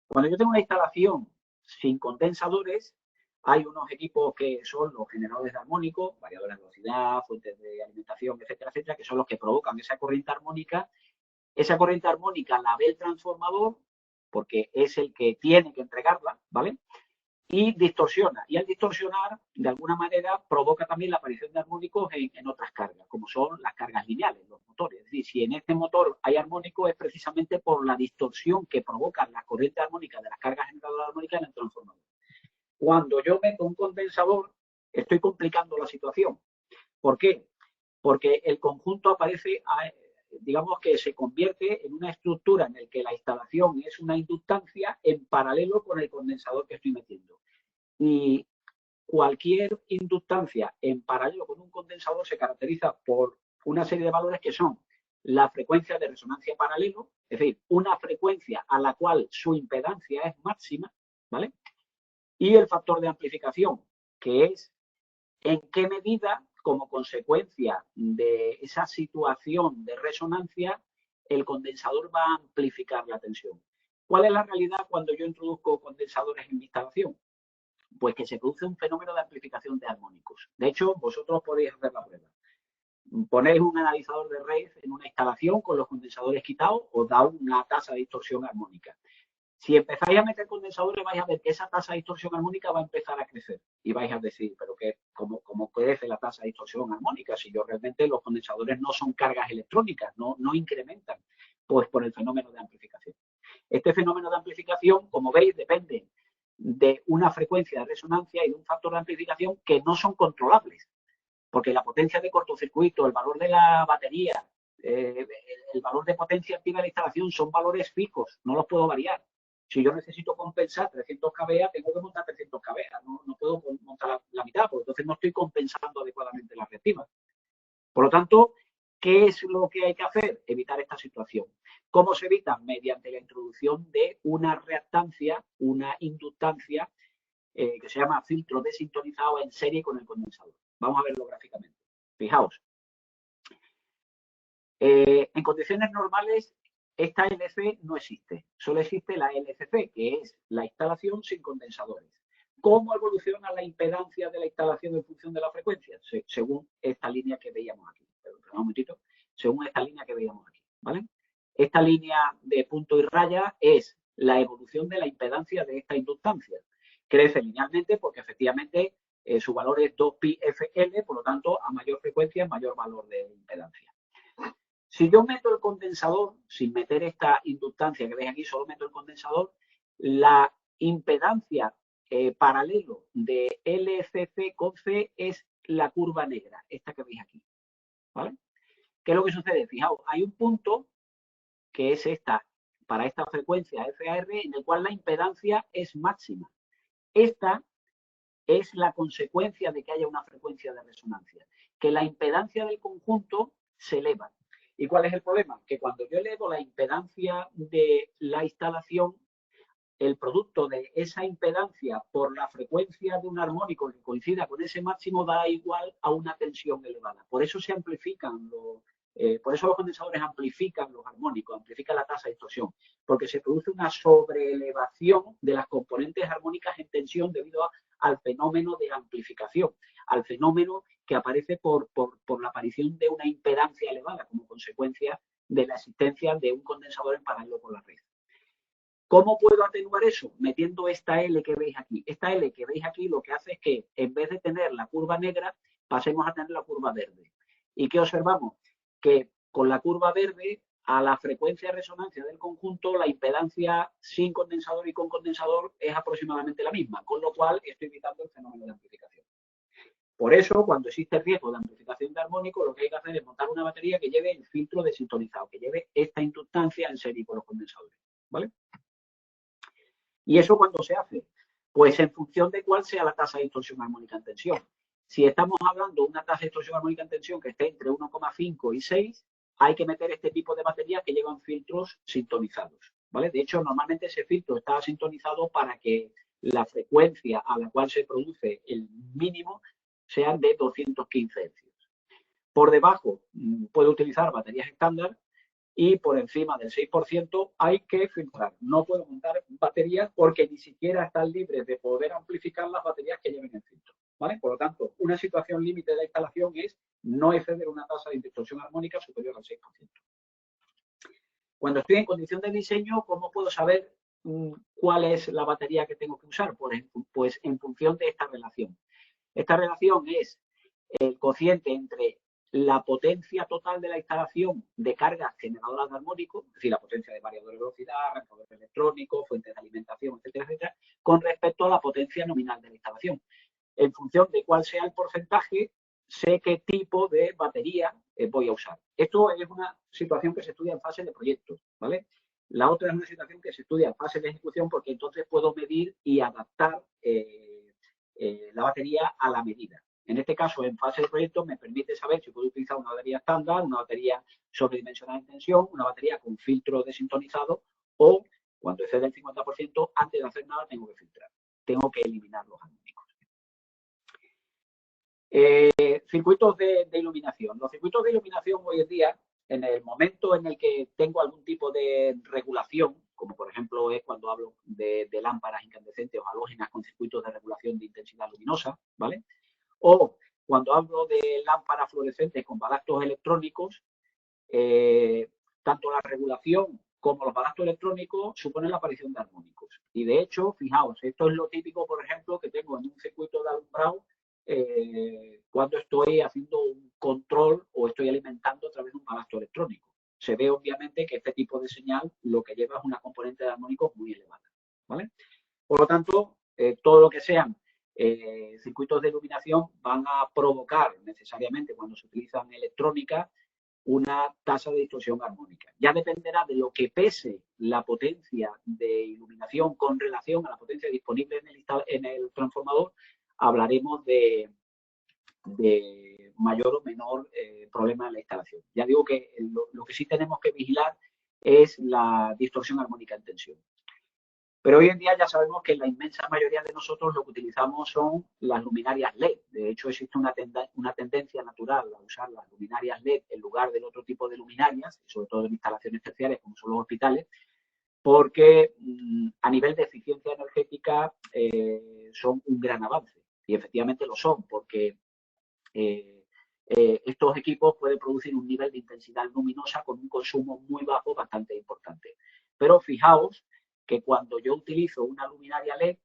Cuando yo tengo una instalación sin condensadores, hay unos equipos que son los generadores de armónicos, variadores de velocidad, fuentes de alimentación, etcétera, etcétera, que son los que provocan esa corriente armónica. Esa corriente armónica la ve el transformador, porque es el que tiene que entregarla, ¿vale? Y distorsiona. Y al distorsionar, de alguna manera, provoca también la aparición de armónicos en otras cargas, como son las cargas lineales, los motores. Es decir, si en este motor hay armónicos, es precisamente por la distorsión que provoca la corriente armónica de las cargas generadoras armónicas en el transformador. Cuando yo meto un condensador, estoy complicando la situación. ¿Por qué? Porque el conjunto aparece, digamos que se convierte en una estructura en la que la instalación es una inductancia en paralelo con el condensador que estoy metiendo. Y cualquier inductancia en paralelo con un condensador se caracteriza por una serie de valores que son la frecuencia de resonancia paralelo, es decir, una frecuencia a la cual su impedancia es máxima, ¿vale? Y el factor de amplificación, que es en qué medida, como consecuencia de esa situación de resonancia, el condensador va a amplificar la tensión. ¿Cuál es la realidad cuando yo introduzco condensadores en mi instalación? Pues que se produce un fenómeno de amplificación de armónicos. De hecho, vosotros podéis hacer la prueba. Ponéis un analizador de red en una instalación con los condensadores quitados, os da una tasa de distorsión armónica. Si empezáis a meter condensadores, vais a ver que esa tasa de distorsión armónica va a empezar a crecer. Y vais a decir, pero que, ¿cómo crece la tasa de distorsión armónica? Si yo realmente los condensadores no son cargas electrónicas, no incrementan, pues por el fenómeno de amplificación. Este fenómeno de amplificación, como veis, depende de una frecuencia de resonancia y de un factor de amplificación que no son controlables. Porque la potencia de cortocircuito, el valor de la batería, el valor de potencia activa de la instalación son valores fijos, no los puedo variar. Si yo necesito compensar 300 kVA, tengo que montar 300 kVA, no puedo montar la mitad, porque entonces no estoy compensando adecuadamente la reactiva. Por lo tanto, ¿qué es lo que hay que hacer? Evitar esta situación. ¿Cómo se evita? Mediante la introducción de una reactancia, una inductancia, que se llama filtro desintonizado en serie con el condensador. Vamos a verlo gráficamente. Fijaos. En condiciones normales, esta LC no existe. Solo existe la LCC, que es la instalación sin condensadores. ¿Cómo evoluciona la impedancia de la instalación en función de la frecuencia? Según esta línea que veíamos aquí. Perdón, un momentito. Según esta línea que veíamos aquí. ¿Vale? Esta línea de punto y raya es la evolución de la impedancia de esta inductancia. Crece linealmente porque efectivamente su valor es 2πfl, por lo tanto, a mayor frecuencia, mayor valor de impedancia. Si yo meto el condensador, sin meter esta inductancia que veis aquí, solo meto el condensador, la impedancia paralelo de LCC con C es la curva negra, esta que veis aquí. ¿Vale? ¿Qué es lo que sucede? Fijaos, hay un punto que es esta, para esta frecuencia FAR, en el cual la impedancia es máxima. Esta es la consecuencia de que haya una frecuencia de resonancia, que la impedancia del conjunto se eleva. ¿Y cuál es el problema? Que cuando yo elevo la impedancia de la instalación, el producto de esa impedancia por la frecuencia de un armónico que coincida con ese máximo da igual a una tensión elevada. Por eso se amplifican por eso los condensadores amplifican los armónicos, amplifican la tasa de distorsión, porque se produce una sobreelevación de las componentes armónicas en tensión debido al fenómeno de amplificación, al fenómeno que aparece por la aparición de una impedancia elevada como consecuencia de la existencia de un condensador en paralelo con la red. ¿Cómo puedo atenuar eso? Metiendo esta L que veis aquí. Esta L que veis aquí lo que hace es que en vez de tener la curva negra, pasemos a tener la curva verde. ¿Y qué observamos? Que con la curva verde, a la frecuencia de resonancia del conjunto, la impedancia sin condensador y con condensador es aproximadamente la misma, con lo cual estoy evitando el fenómeno de amplificación. Por eso, cuando existe el riesgo de amplificación de armónico, lo que hay que hacer es montar una batería que lleve el filtro desintonizado, que lleve esta inductancia en serie con los condensadores, ¿vale? ¿Y eso cuándo se hace? Pues en función de cuál sea la tasa de distorsión armónica en tensión. Si estamos hablando de una tasa de distorsión armónica en tensión que esté entre 1,5 y 6, hay que meter este tipo de baterías que llevan filtros sintonizados, ¿vale? De hecho, normalmente ese filtro está sintonizado para que la frecuencia a la cual se produce el mínimo sea de 215 Hz. Por debajo puede utilizar baterías estándar y por encima del 6% hay que filtrar. No puedo montar baterías porque ni siquiera están libres de poder amplificar las baterías que lleven el filtro, ¿vale? Por lo tanto, una situación límite de la instalación es no exceder una tasa de distorsión armónica superior al 6%. Cuando estoy en condición de diseño, ¿cómo puedo saber cuál es la batería que tengo que usar? Pues en función de esta relación. Esta relación es el cociente entre la potencia total de la instalación de cargas generadoras de armónicos, es decir, la potencia de variador de velocidad, arrancadores electrónicos, fuentes de alimentación, etcétera, etcétera, con respecto a la potencia nominal de la instalación. En función de cuál sea el porcentaje, sé qué tipo de batería voy a usar. Esto es una situación que se estudia en fase de proyectos, ¿vale? La otra es una situación que se estudia en fase de ejecución porque entonces puedo medir y adaptar la batería a la medida. En este caso, en fase de proyecto, me permite saber si puedo utilizar una batería estándar, una batería sobredimensionada en tensión, una batería con filtro desintonizado o, cuando excede el 50%, antes de hacer nada, tengo que filtrar. Tengo que eliminar los armónicos. Circuitos de iluminación. Los circuitos de iluminación hoy en día, en el momento en el que tengo algún tipo de regulación, como por ejemplo es cuando hablo de lámparas incandescentes o halógenas con circuitos de regulación de intensidad luminosa, ¿vale? O cuando hablo de lámparas fluorescentes con balastros electrónicos, tanto la regulación como los balastros electrónicos suponen la aparición de armónicos. Y de hecho, fijaos, esto es lo típico, por ejemplo, que tengo en un circuito de alumbrado cuando estoy haciendo un control o estoy alimentando a través de un balastro electrónico. Se ve obviamente que este tipo de señal lo que lleva es una componente de armónicos muy elevada, ¿vale? Por lo tanto, todo lo que sean circuitos de iluminación van a provocar necesariamente cuando se utilizan electrónica una tasa de distorsión armónica. Ya dependerá de lo que pese la potencia de iluminación con relación a la potencia disponible en el transformador, hablaremos de mayor o menor problema en la instalación. Ya digo que lo que sí tenemos que vigilar es la distorsión armónica en tensión. Pero hoy en día ya sabemos que la inmensa mayoría de nosotros lo que utilizamos son las luminarias LED. De hecho, existe una tendencia natural a usar las luminarias LED en lugar del otro tipo de luminarias, sobre todo en instalaciones terciarias como son los hospitales, porque a nivel de eficiencia energética son un gran avance. Y efectivamente lo son, porque estos equipos pueden producir un nivel de intensidad luminosa con un consumo muy bajo bastante importante. Pero fijaos que cuando yo utilizo una luminaria LED,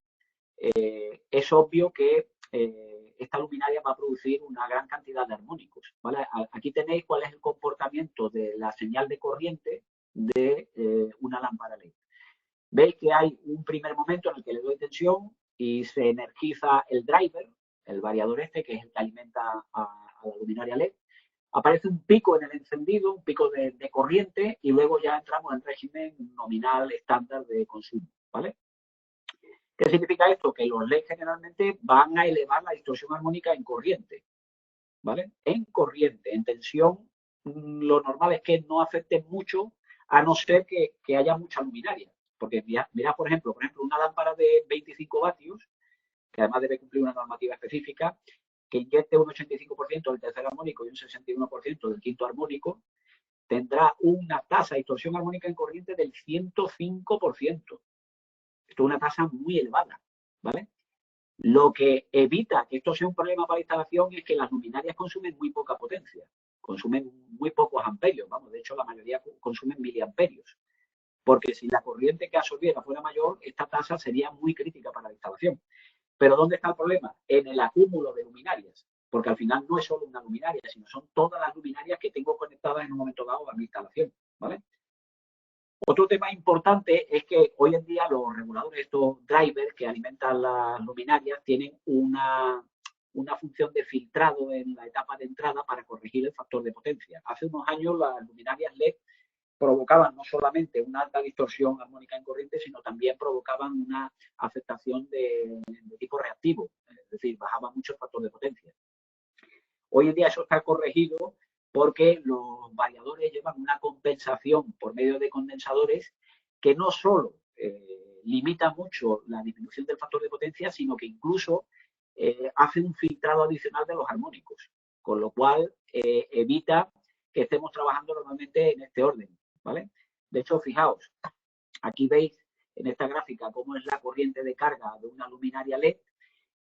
es obvio que esta luminaria va a producir una gran cantidad de armónicos, ¿vale? Aquí tenéis cuál es el comportamiento de la señal de corriente de una lámpara LED. Veis que hay un primer momento en el que le doy tensión y se energiza el driver, el variador este, que es el que alimenta a la luminaria LED. Aparece un pico en el encendido, un pico de corriente, y luego ya entramos en régimen nominal estándar de consumo, ¿vale? ¿Qué significa esto? Que los LED generalmente van a elevar la distorsión armónica en corriente, ¿vale? En corriente, en tensión, lo normal es que no afecte mucho, a no ser que haya mucha luminaria. Porque mira, por ejemplo, una lámpara de 25 vatios, que además debe cumplir una normativa específica, que inyecte un 85% del tercer armónico y un 61% del quinto armónico, tendrá una tasa de distorsión armónica en corriente del 105%. Esto es una tasa muy elevada, ¿vale? Lo que evita que esto sea un problema para la instalación es que las luminarias consumen muy poca potencia, consumen muy pocos amperios, vamos, de hecho la mayoría consumen miliamperios, porque si la corriente que absorbiera fuera mayor, esta tasa sería muy crítica para la instalación. Pero ¿dónde está el problema? En el acúmulo de luminarias, porque al final no es solo una luminaria, sino son todas las luminarias que tengo conectadas en un momento dado a mi instalación, ¿vale? Otro tema importante es que hoy en día los reguladores, estos drivers que alimentan las luminarias, tienen una función de filtrado en la etapa de entrada para corregir el factor de potencia. Hace unos años las luminarias LED provocaban no solamente una alta distorsión armónica en corriente, sino también provocaban una afectación de tipo reactivo, es decir, bajaba mucho el factor de potencia. Hoy en día eso está corregido porque los variadores llevan una compensación por medio de condensadores que no solo limita mucho la disminución del factor de potencia, sino que incluso hace un filtrado adicional de los armónicos, con lo cual evita que estemos trabajando normalmente en este orden, ¿vale? De hecho, fijaos, aquí veis en esta gráfica cómo es la corriente de carga de una luminaria LED,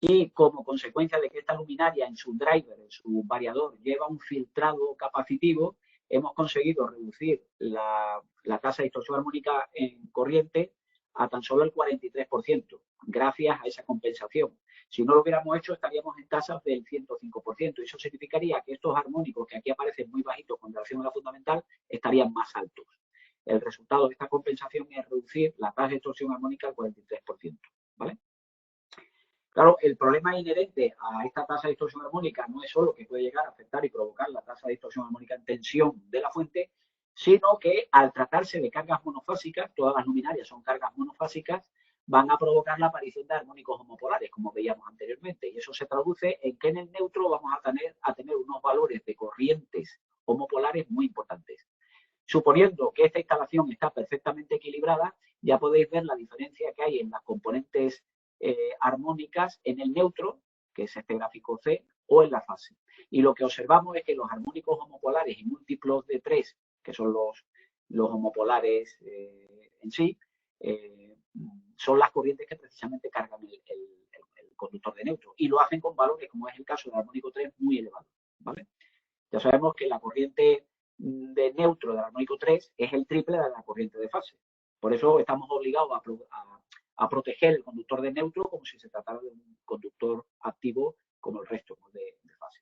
y como consecuencia de que esta luminaria en su driver, en su variador, lleva un filtrado capacitivo, hemos conseguido reducir la tasa de distorsión armónica en corriente a tan solo el 43%, gracias a esa compensación. Si no lo hubiéramos hecho, estaríamos en tasas del 105%. Eso significaría que estos armónicos que aquí aparecen muy bajitos con relación a la fundamental estarían más altos. El resultado de esta compensación es reducir la tasa de distorsión armónica al 43%, ¿vale? Claro, el problema inherente a esta tasa de distorsión armónica no es solo que puede llegar a afectar y provocar la tasa de distorsión armónica en tensión de la fuente, sino que al tratarse de cargas monofásicas, todas las luminarias son cargas monofásicas, van a provocar la aparición de armónicos homopolares, como veíamos anteriormente. Y eso se traduce en que en el neutro vamos a tener unos valores de corrientes homopolares muy importantes. Suponiendo que esta instalación está perfectamente equilibrada, ya podéis ver la diferencia que hay en las componentes armónicas en el neutro, que es este gráfico C, o en la fase. Y lo que observamos es que los armónicos homopolares y múltiplos de 3, que son los homopolares en sí, son las corrientes que precisamente cargan el conductor de neutro. Y lo hacen con valores, como es el caso del armónico 3, muy elevados, ¿vale? Ya sabemos que la corriente de neutro del armónico 3 es el triple de la corriente de fase. Por eso estamos obligados a proteger el conductor de neutro como si se tratara de un conductor activo como el resto de fase.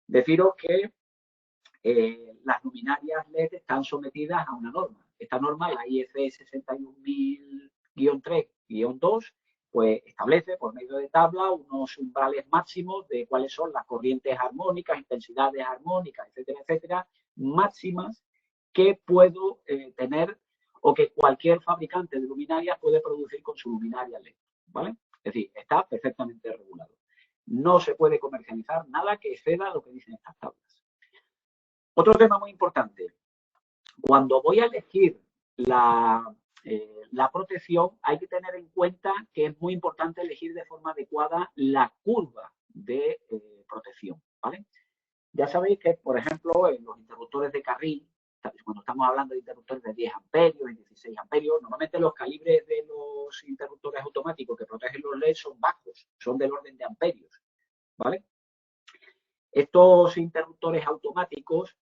Deciros que las luminarias LED están sometidas a una norma. Esta norma, la IEC 61000-3-2, pues establece por medio de tabla unos umbrales máximos de cuáles son las corrientes armónicas, intensidades armónicas, etcétera, etcétera, máximas que puedo tener o que cualquier fabricante de luminarias puede producir con su luminaria LED, ¿vale? Es decir, está perfectamente regulado. No se puede comercializar nada que exceda lo que dicen estas tablas. Otro tema muy importante, cuando voy a elegir la protección, hay que tener en cuenta que es muy importante elegir de forma adecuada la curva de protección, ¿vale? Ya sabéis que, por ejemplo, en los interruptores de carril, cuando estamos hablando de interruptores de 10 amperios y 16 amperios, normalmente los calibres de los interruptores automáticos que protegen los LED son bajos, son del orden de amperios, ¿vale? Estos interruptores automáticos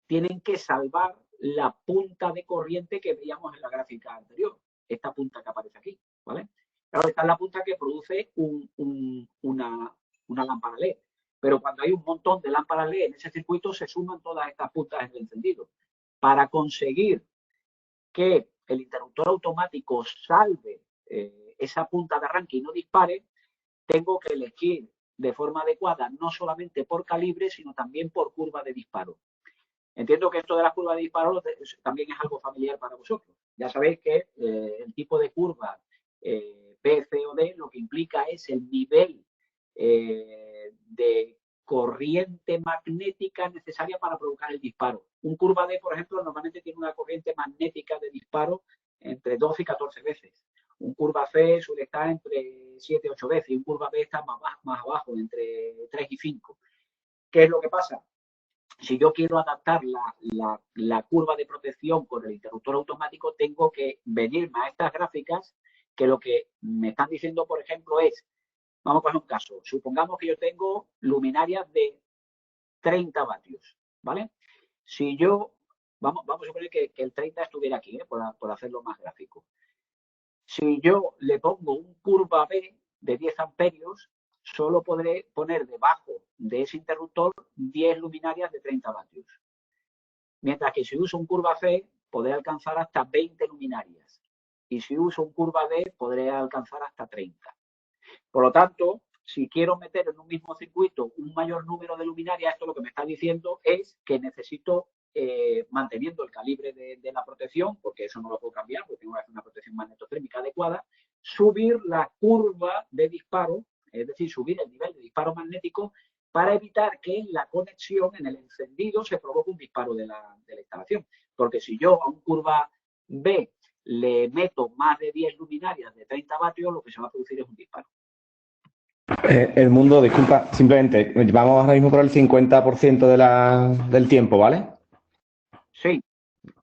tienen que salvar la punta de corriente que veíamos en la gráfica anterior, esta punta que aparece aquí, ¿vale? Claro, esta es la punta que produce una lámpara LED, pero cuando hay un montón de lámparas LED en ese circuito se suman todas estas puntas en el encendido. Para conseguir que el interruptor automático salve esa punta de arranque y no dispare, tengo que elegir de forma adecuada, no solamente por calibre, sino también por curva de disparo. Entiendo que esto de la curva de disparo también es algo familiar para vosotros. Ya sabéis que el tipo de curva B, C o D, lo que implica es el nivel de corriente magnética necesaria para provocar el disparo. Un curva D, por ejemplo, normalmente tiene una corriente magnética de disparo entre 12 y 14 veces. Un curva C suele estar entre 7 y 8 veces y un curva B está más abajo, entre 3 y 5. ¿Qué es lo que pasa? Si yo quiero adaptar la curva de protección con el interruptor automático, tengo que venirme a estas gráficas que lo que me están diciendo, por ejemplo, es, vamos a poner un caso, supongamos que yo tengo luminarias de 30 vatios, ¿vale? Si yo, vamos a suponer que el 30 estuviera aquí, por hacerlo más gráfico. Si yo le pongo un curva B de 10 amperios, solo podré poner debajo de ese interruptor 10 luminarias de 30 vatios. Mientras que si uso un curva C, podré alcanzar hasta 20 luminarias. Y si uso un curva D, podré alcanzar hasta 30. Por lo tanto, si quiero meter en un mismo circuito un mayor número de luminarias, esto lo que me está diciendo es que necesito, manteniendo el calibre de la protección, porque eso no lo puedo cambiar, porque tengo que hacer una protección magnetotérmica adecuada, subir la curva de disparo, es decir, subir el nivel de disparo magnético para evitar que en la conexión, en el encendido, se provoque un disparo de la instalación. Porque si yo a un curva B le meto más de 10 luminarias de 30 vatios, lo que se va a producir es un disparo. El mundo, disculpa, simplemente, vamos ahora mismo por el 50% del tiempo, ¿vale? Sí.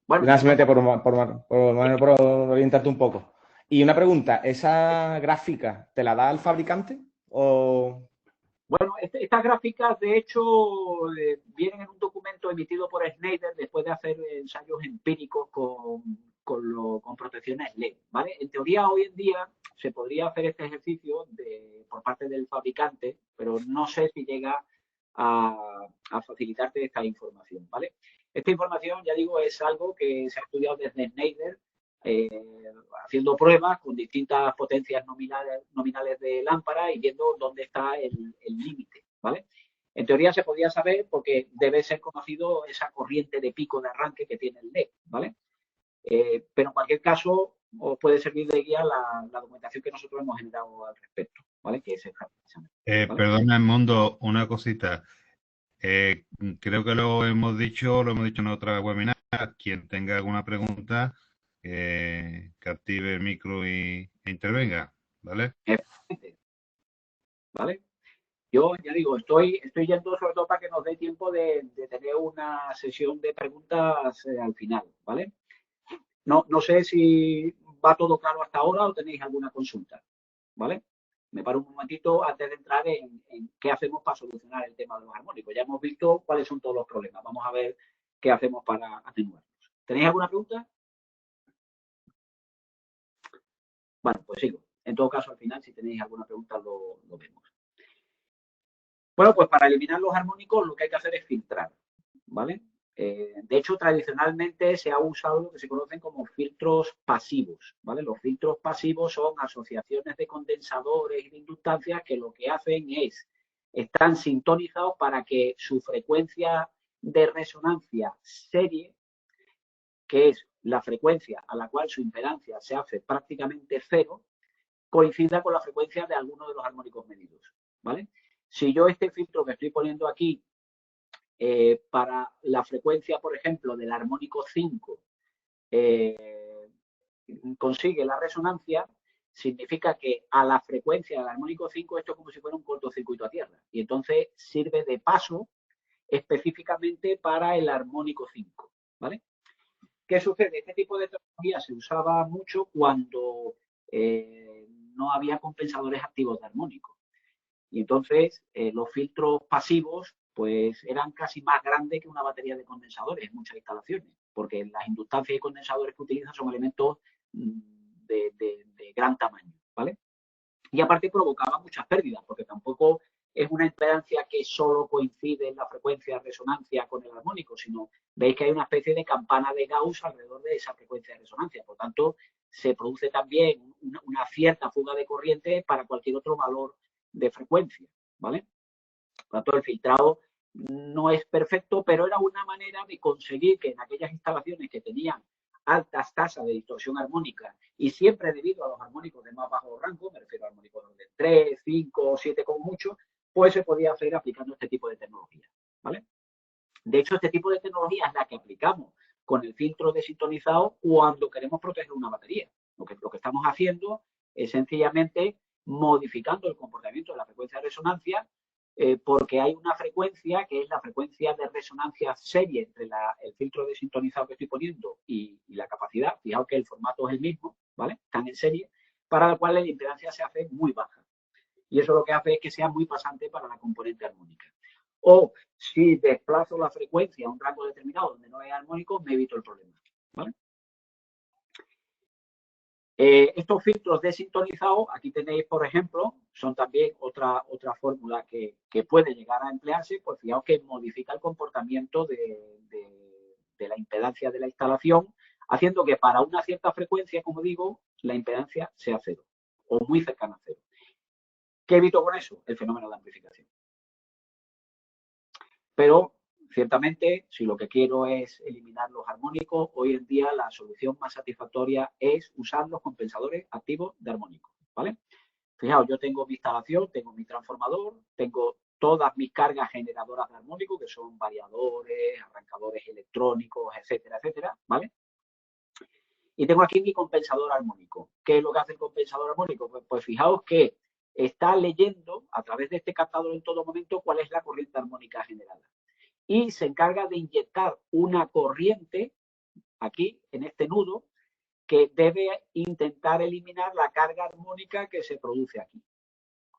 Bueno, Nada, simplemente por orientarte un poco. Y una pregunta, ¿esa gráfica te la da el fabricante? O... Bueno, estas gráficas, de hecho, vienen en un documento emitido por Schneider después de hacer ensayos empíricos con protecciones LED, ¿vale? En teoría, hoy en día se podría hacer este ejercicio por parte del fabricante, pero no sé si llega a facilitarte esta información, ¿vale? Esta información, ya digo, es algo que se ha estudiado desde Schneider, haciendo pruebas con distintas potencias nominales de lámpara y viendo dónde está el límite, ¿vale? En teoría se podría saber porque debe ser conocido esa corriente de pico de arranque que tiene el LED, ¿vale? Pero en cualquier caso os puede servir de guía la documentación que nosotros hemos generado al respecto, ¿vale? Que es esta, ¿vale? Perdona, Mundo, una cosita. Creo que lo hemos dicho en otra webinar. Quien tenga alguna pregunta, que active el micro e intervenga, ¿vale? ¿Vale? Yo ya digo, estoy yendo sobre todo para que nos dé tiempo de tener una sesión de preguntas al final, ¿vale? No sé si va todo claro hasta ahora o tenéis alguna consulta, ¿vale? Me paro un momentito antes de entrar en qué hacemos para solucionar el tema de los armónicos. Ya hemos visto cuáles son todos los problemas. Vamos a ver qué hacemos para atenuarlos. ¿Tenéis alguna pregunta? Bueno, pues sigo. En todo caso, al final, si tenéis alguna pregunta, lo vemos. Bueno, pues para eliminar los armónicos lo que hay que hacer es filtrar, ¿vale? De hecho, tradicionalmente se ha usado lo que se conocen como filtros pasivos, ¿vale? Los filtros pasivos son asociaciones de condensadores y de inductancias que lo que hacen es, están sintonizados para que su frecuencia de resonancia serie, que es la frecuencia a la cual su impedancia se hace prácticamente cero, coincida con la frecuencia de alguno de los armónicos medidos, ¿vale? Si yo este filtro que estoy poniendo aquí para la frecuencia, por ejemplo, del armónico 5 consigue la resonancia, significa que a la frecuencia del armónico 5 esto es como si fuera un cortocircuito a tierra. Y entonces sirve de paso específicamente para el armónico 5, ¿vale? ¿Qué sucede? Este tipo de tecnología se usaba mucho cuando no había compensadores activos de armónico. Y entonces los filtros pasivos pues eran casi más grandes que una batería de condensadores en muchas instalaciones, porque las inductancias y condensadores que utilizan son elementos de gran tamaño, ¿vale? Y aparte provocaba muchas pérdidas, porque tampoco es una impedancia que solo coincide en la frecuencia de resonancia con el armónico, sino veis que hay una especie de campana de Gauss alrededor de esa frecuencia de resonancia. Por tanto, se produce también una cierta fuga de corriente para cualquier otro valor de frecuencia, ¿vale? Por tanto, el filtrado no es perfecto, pero era una manera de conseguir que en aquellas instalaciones que tenían altas tasas de distorsión armónica y siempre debido a los armónicos de más bajo rango, me refiero a armónicos de 3, 5, 7 como mucho, pues se podía hacer aplicando este tipo de tecnología, ¿vale? De hecho, este tipo de tecnología es la que aplicamos con el filtro desintonizado cuando queremos proteger una batería. Lo que estamos haciendo es sencillamente modificando el comportamiento de la frecuencia de resonancia porque hay una frecuencia que es la frecuencia de resonancia serie entre el filtro desintonizado que estoy poniendo y la capacidad. Fijaos que el formato es el mismo, ¿vale? Están en serie, para la cual la impedancia se hace muy baja. Y eso lo que hace es que sea muy pasante para la componente armónica. O si desplazo la frecuencia a un rango determinado donde no hay armónico, me evito el problema, ¿vale? Estos filtros desintonizados, aquí tenéis, por ejemplo, son también otra fórmula que puede llegar a emplearse, pues fijaos que modifica el comportamiento de la impedancia de la instalación, haciendo que para una cierta frecuencia, como digo, la impedancia sea cero o muy cercana a cero. ¿Qué evito con eso? El fenómeno de amplificación. Pero ciertamente, si lo que quiero es eliminar los armónicos, hoy en día la solución más satisfactoria es usar los compensadores activos de armónicos, ¿vale? Fijaos, yo tengo mi instalación, tengo mi transformador, tengo todas mis cargas generadoras de armónicos, que son variadores, arrancadores electrónicos, etcétera, etcétera, ¿vale? Y tengo aquí mi compensador armónico. ¿Qué es lo que hace el compensador armónico? Pues fijaos que está leyendo a través de este captador en todo momento cuál es la corriente armónica generada. Y se encarga de inyectar una corriente aquí, en este nudo, que debe intentar eliminar la carga armónica que se produce aquí,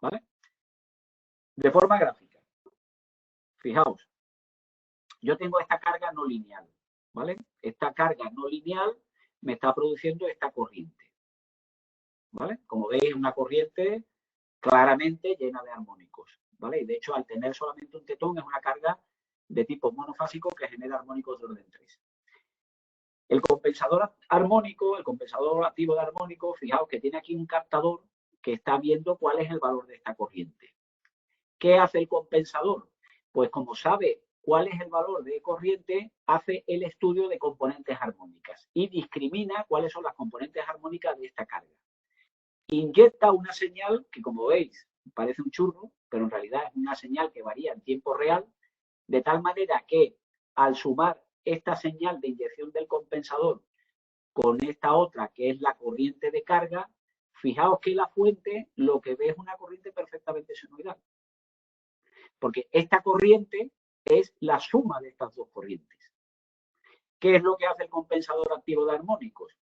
¿vale? De forma gráfica. Fijaos, yo tengo esta carga no lineal, ¿vale? Esta carga no lineal me está produciendo esta corriente, ¿vale? Como veis, una corriente claramente llena de armónicos, ¿vale? Y de hecho, al tener solamente un tetón, es una carga de tipo monofásico que genera armónicos de orden 3. El compensador armónico, el compensador activo de armónico, fijaos que tiene aquí un captador que está viendo cuál es el valor de esta corriente. ¿Qué hace el compensador? Pues como sabe cuál es el valor de corriente, hace el estudio de componentes armónicas y discrimina cuáles son las componentes armónicas de esta carga. Inyecta una señal que, como veis, parece un churro, pero en realidad es una señal que varía en tiempo real, de tal manera que al sumar esta señal de inyección del compensador con esta otra, que es la corriente de carga, fijaos que la fuente lo que ve es una corriente perfectamente senoidal. Porque esta corriente es la suma de estas dos corrientes. ¿Qué es lo que hace el compensador activo de armónicos?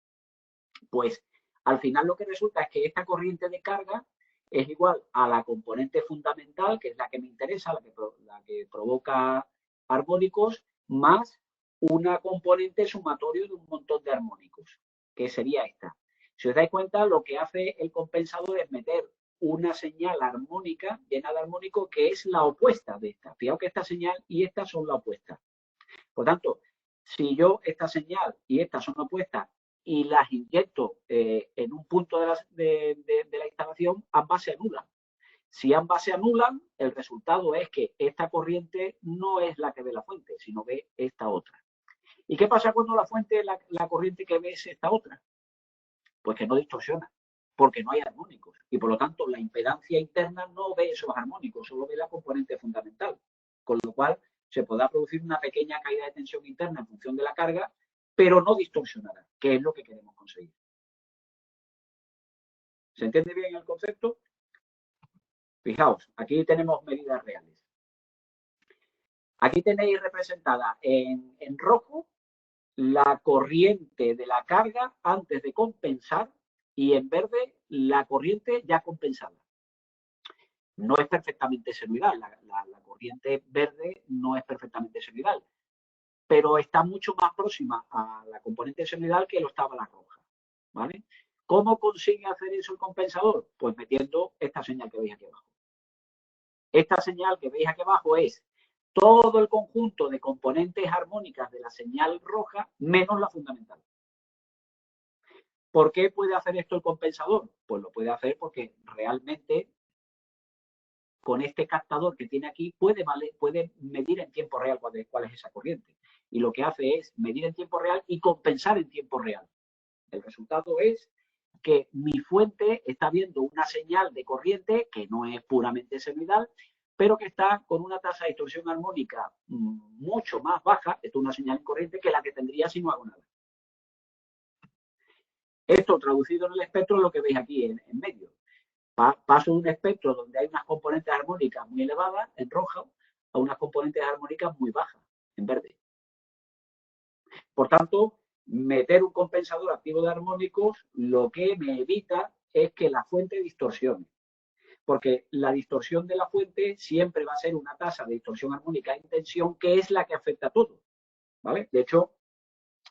Pues al final lo que resulta es que esta corriente de carga es igual a la componente fundamental, que es la que me interesa, la que provoca armónicos, más una componente sumatorio de un montón de armónicos, que sería esta. Si os dais cuenta, lo que hace el compensador es meter una señal armónica llena de armónicos que es la opuesta de esta. Fijaos que esta señal y esta son la opuesta. Por tanto, si yo esta señal y esta son opuestas y las inyecto en un punto de la instalación, ambas se anulan. Si ambas se anulan, el resultado es que esta corriente no es la que ve la fuente, sino ve esta otra. ¿Y qué pasa cuando la fuente, la corriente que ve es esta otra? Pues que no distorsiona, porque no hay armónicos. Y por lo tanto, la impedancia interna no ve esos armónicos, solo ve la componente fundamental. Con lo cual, se podrá producir una pequeña caída de tensión interna en función de la carga, pero no distorsionará, que es lo que queremos conseguir. ¿Se entiende bien el concepto? Fijaos, aquí tenemos medidas reales. Aquí tenéis representada en rojo la corriente de la carga antes de compensar y en verde la corriente ya compensada. No es perfectamente senoidal, la corriente verde no es perfectamente senoidal, pero está mucho más próxima a la componente senoidal que lo estaba la roja, ¿vale? ¿Cómo consigue hacer eso el compensador? Pues metiendo esta señal que veis aquí abajo. Esta señal que veis aquí abajo es todo el conjunto de componentes armónicas de la señal roja menos la fundamental. ¿Por qué puede hacer esto el compensador? Pues lo puede hacer porque realmente con este captador que tiene aquí puede medir en tiempo real cuál es esa corriente. y lo que hace es medir en tiempo real y compensar en tiempo real. El resultado es que mi fuente está viendo una señal de corriente que no es puramente senoidal, pero que está con una tasa de distorsión armónica mucho más baja, esto es una señal de corriente, que la que tendría si no hago nada. Esto traducido en el espectro es lo que veis aquí en medio. Paso de un espectro donde hay unas componentes armónicas muy elevadas, en rojo, a unas componentes armónicas muy bajas, en verde. Por tanto, meter un compensador activo de armónicos lo que me evita es que la fuente distorsione. Porque la distorsión de la fuente siempre va a ser una tasa de distorsión armónica en tensión que es la que afecta a todo. ¿Vale? De hecho,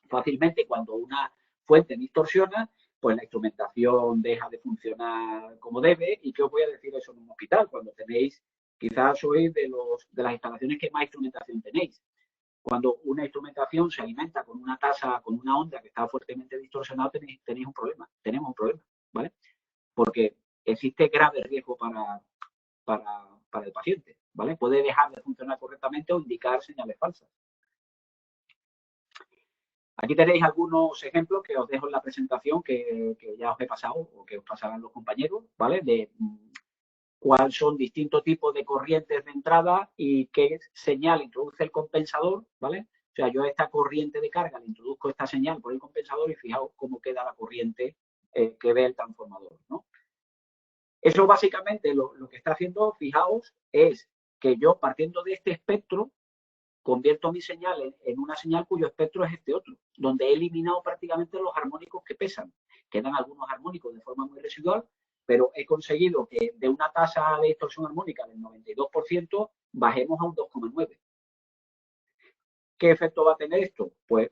fácilmente cuando una fuente distorsiona, pues la instrumentación deja de funcionar como debe. ¿Y qué os voy a decir eso en un hospital? Cuando tenéis, quizás sois de las instalaciones que más instrumentación tenéis. Cuando una instrumentación se alimenta con una tasa, con una onda que está fuertemente distorsionada, tenéis un problema. Tenemos un problema, ¿vale? Porque existe grave riesgo para el paciente, ¿vale? Puede dejar de funcionar correctamente o indicar señales falsas. Aquí tenéis algunos ejemplos que os dejo en la presentación que ya os he pasado o que os pasarán los compañeros, ¿vale? De cuáles son distintos tipos de corrientes de entrada y qué señal introduce el compensador, ¿vale? O sea, yo a esta corriente de carga le introduzco esta señal por el compensador y fijaos cómo queda la corriente que ve el transformador, ¿no? Eso básicamente lo que está haciendo, fijaos, es que yo partiendo de este espectro convierto mi señal en una señal cuyo espectro es este otro, donde he eliminado prácticamente los armónicos que pesan. Quedan algunos armónicos de forma muy residual, pero he conseguido que de una tasa de distorsión armónica del 92% bajemos a un 2,9. ¿Qué efecto va a tener esto? Pues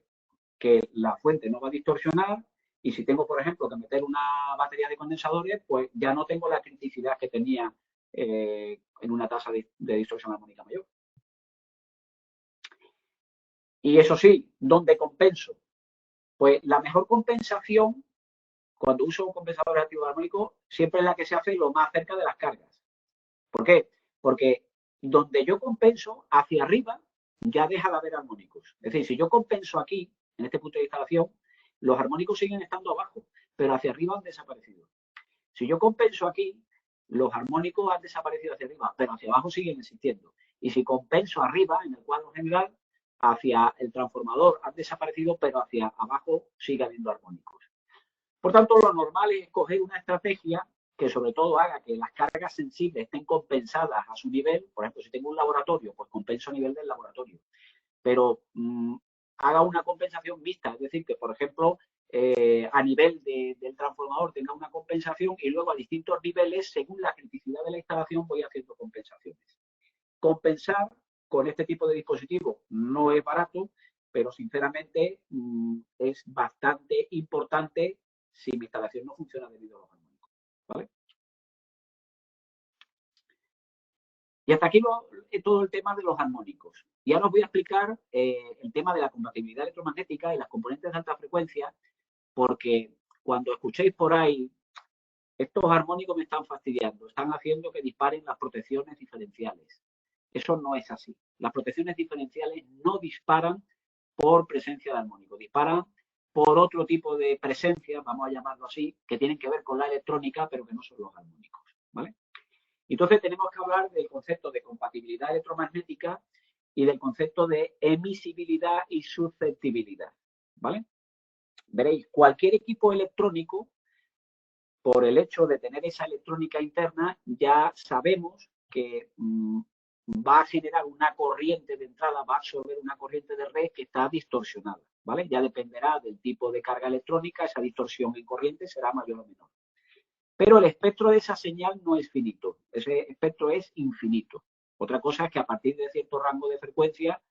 que la fuente no va a distorsionar y si tengo, por ejemplo, que meter una batería de condensadores, pues ya no tengo la criticidad que tenía en una tasa de distorsión armónica mayor. Y eso sí, ¿dónde compenso? Pues la mejor compensación, cuando uso un compensador activo armónico, siempre es la que se hace lo más cerca de las cargas. ¿Por qué? Porque donde yo compenso, hacia arriba, ya deja de haber armónicos. Es decir, si yo compenso aquí, en este punto de instalación, los armónicos siguen estando abajo, pero hacia arriba han desaparecido. Si yo compenso aquí, los armónicos han desaparecido hacia arriba, pero hacia abajo siguen existiendo. Y si compenso arriba, en el cuadro general, hacia el transformador han desaparecido, pero hacia abajo sigue habiendo armónicos. Por tanto, lo normal es escoger una estrategia que sobre todo haga que las cargas sensibles estén compensadas a su nivel. Por ejemplo, si tengo un laboratorio, pues compenso a nivel del laboratorio. Pero haga una compensación mixta, es decir, que por ejemplo a nivel del transformador tenga una compensación y luego a distintos niveles, según la criticidad de la instalación, voy haciendo compensaciones. Compensar con este tipo de dispositivos no es barato, pero sinceramente es bastante importante si mi instalación no funciona debido a los armónicos, ¿vale? Y hasta aquí todo el tema de los armónicos. Y ahora os voy a explicar el tema de la compatibilidad electromagnética y las componentes de alta frecuencia, porque cuando escuchéis por ahí, estos armónicos me están fastidiando, están haciendo que disparen las protecciones diferenciales. Eso no es así. Las protecciones diferenciales no disparan por presencia de armónicos, disparan por otro tipo de presencia, vamos a llamarlo así, que tienen que ver con la electrónica, pero que no son los armónicos, ¿vale? Entonces tenemos que hablar del concepto de compatibilidad electromagnética y del concepto de emisibilidad y susceptibilidad, ¿vale? Veréis, cualquier equipo electrónico, por el hecho de tener esa electrónica interna, ya sabemos que va a generar una corriente de entrada, va a absorber una corriente de red que está distorsionada, ¿vale? Ya dependerá del tipo de carga electrónica, esa distorsión en corriente será mayor o menor. Pero el espectro de esa señal no es finito, ese espectro es infinito. Otra cosa es que a partir de cierto rango de frecuencia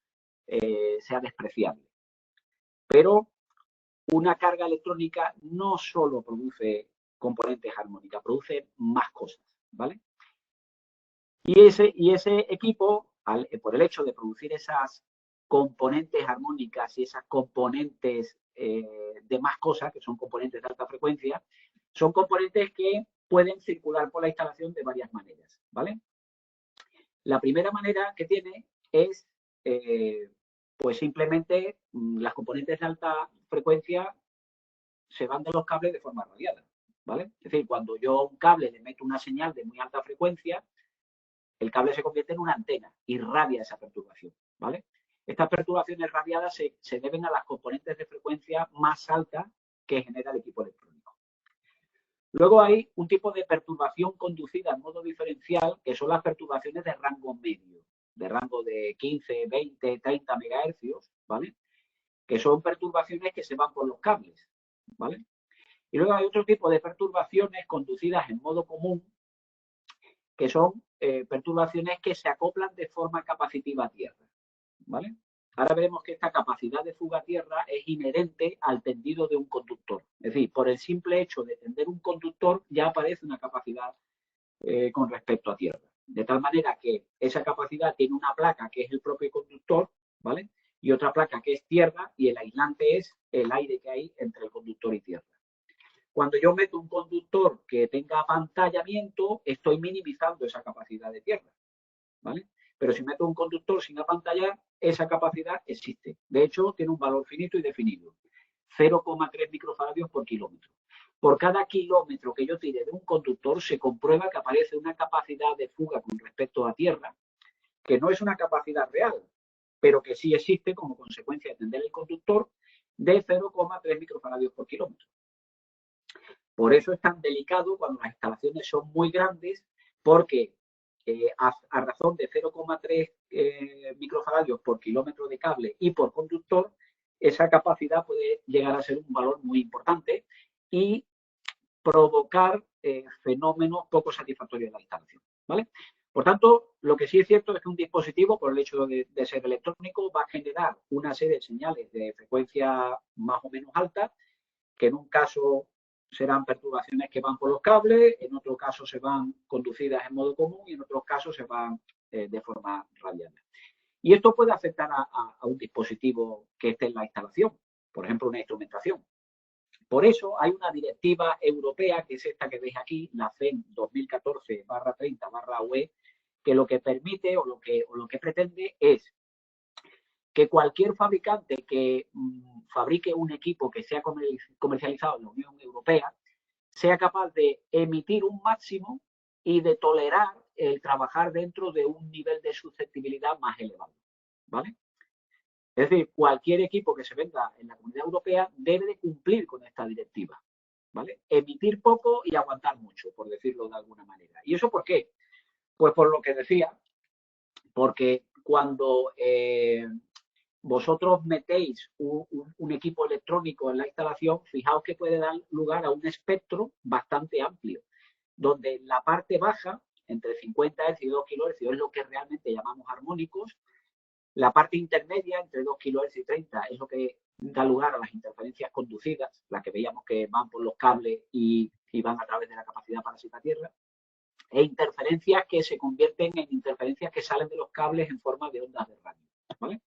sea despreciable. Pero una carga electrónica no solo produce componentes armónicas, produce más cosas, ¿vale? Y ese equipo, por el hecho de producir esas componentes armónicas y esas componentes de más cosas, que son componentes de alta frecuencia, son componentes que pueden circular por la instalación de varias maneras, ¿vale? La primera manera que tiene es pues simplemente las componentes de alta frecuencia se van de los cables de forma radiada, ¿vale? Es decir, cuando yo a un cable le meto una señal de muy alta frecuencia, el cable se convierte en una antena y radia esa perturbación, ¿vale? Estas perturbaciones radiadas se deben a las componentes de frecuencia más altas que genera el equipo electrónico. Luego hay un tipo de perturbación conducida en modo diferencial, que son las perturbaciones de rango medio, de rango de 15, 20, 30 MHz, ¿vale? Que son perturbaciones que se van por los cables, ¿vale? Y luego hay otro tipo de perturbaciones conducidas en modo común, que son perturbaciones que se acoplan de forma capacitiva a tierra, ¿vale? Ahora veremos que esta capacidad de fuga a tierra es inherente al tendido de un conductor. Es decir, por el simple hecho de tender un conductor ya aparece una capacidad con respecto a tierra. De tal manera que esa capacidad tiene una placa que es el propio conductor, ¿vale? Y otra placa que es tierra y el aislante es el aire que hay entre el conductor y tierra. Cuando yo meto un conductor que tenga apantallamiento, estoy minimizando esa capacidad de tierra, ¿vale? Pero si meto un conductor sin apantallar, esa capacidad existe. De hecho, tiene un valor finito y definido. 0,3 microfaradios por kilómetro. Por cada kilómetro que yo tire de un conductor, se comprueba que aparece una capacidad de fuga con respecto a tierra, que no es una capacidad real, pero que sí existe como consecuencia de tender el conductor, de 0,3 microfaradios por kilómetro. Por eso es tan delicado cuando las instalaciones son muy grandes, porque a razón de 0,3 microfaradios por kilómetro de cable y por conductor, esa capacidad puede llegar a ser un valor muy importante y provocar fenómenos poco satisfactorios en la instalación, ¿vale? Por tanto, lo que sí es cierto es que un dispositivo, por el hecho de ser electrónico, va a generar una serie de señales de frecuencia más o menos alta, que en un caso serán perturbaciones que van por los cables, en otro caso se van conducidas en modo común y en otros casos se van de forma radial. Y esto puede afectar a un dispositivo que esté en la instalación, por ejemplo, una instrumentación. Por eso hay una directiva europea, que es esta que veis aquí, la CEN 2014/30/UE, que lo que permite o lo que pretende es que cualquier fabricante que fabrique un equipo que sea comercializado en la Unión Europea sea capaz de emitir un máximo y de tolerar el trabajar dentro de un nivel de susceptibilidad más elevado, ¿vale? Es decir, cualquier equipo que se venda en la Comunidad Europea debe de cumplir con esta directiva, ¿vale? Emitir poco y aguantar mucho, por decirlo de alguna manera. ¿Y eso por qué? Pues por lo que decía, porque cuando vosotros metéis un equipo electrónico en la instalación, fijaos que puede dar lugar a un espectro bastante amplio, donde la parte baja, entre 50 Hz y 2 kHz, es lo que realmente llamamos armónicos. La parte intermedia, entre 2 kHz y 30, es lo que da lugar a las interferencias conducidas, las que veíamos que van por los cables y van a través de la capacidad parasita tierra, e interferencias que se convierten en interferencias que salen de los cables en forma de ondas de radio, ¿vale?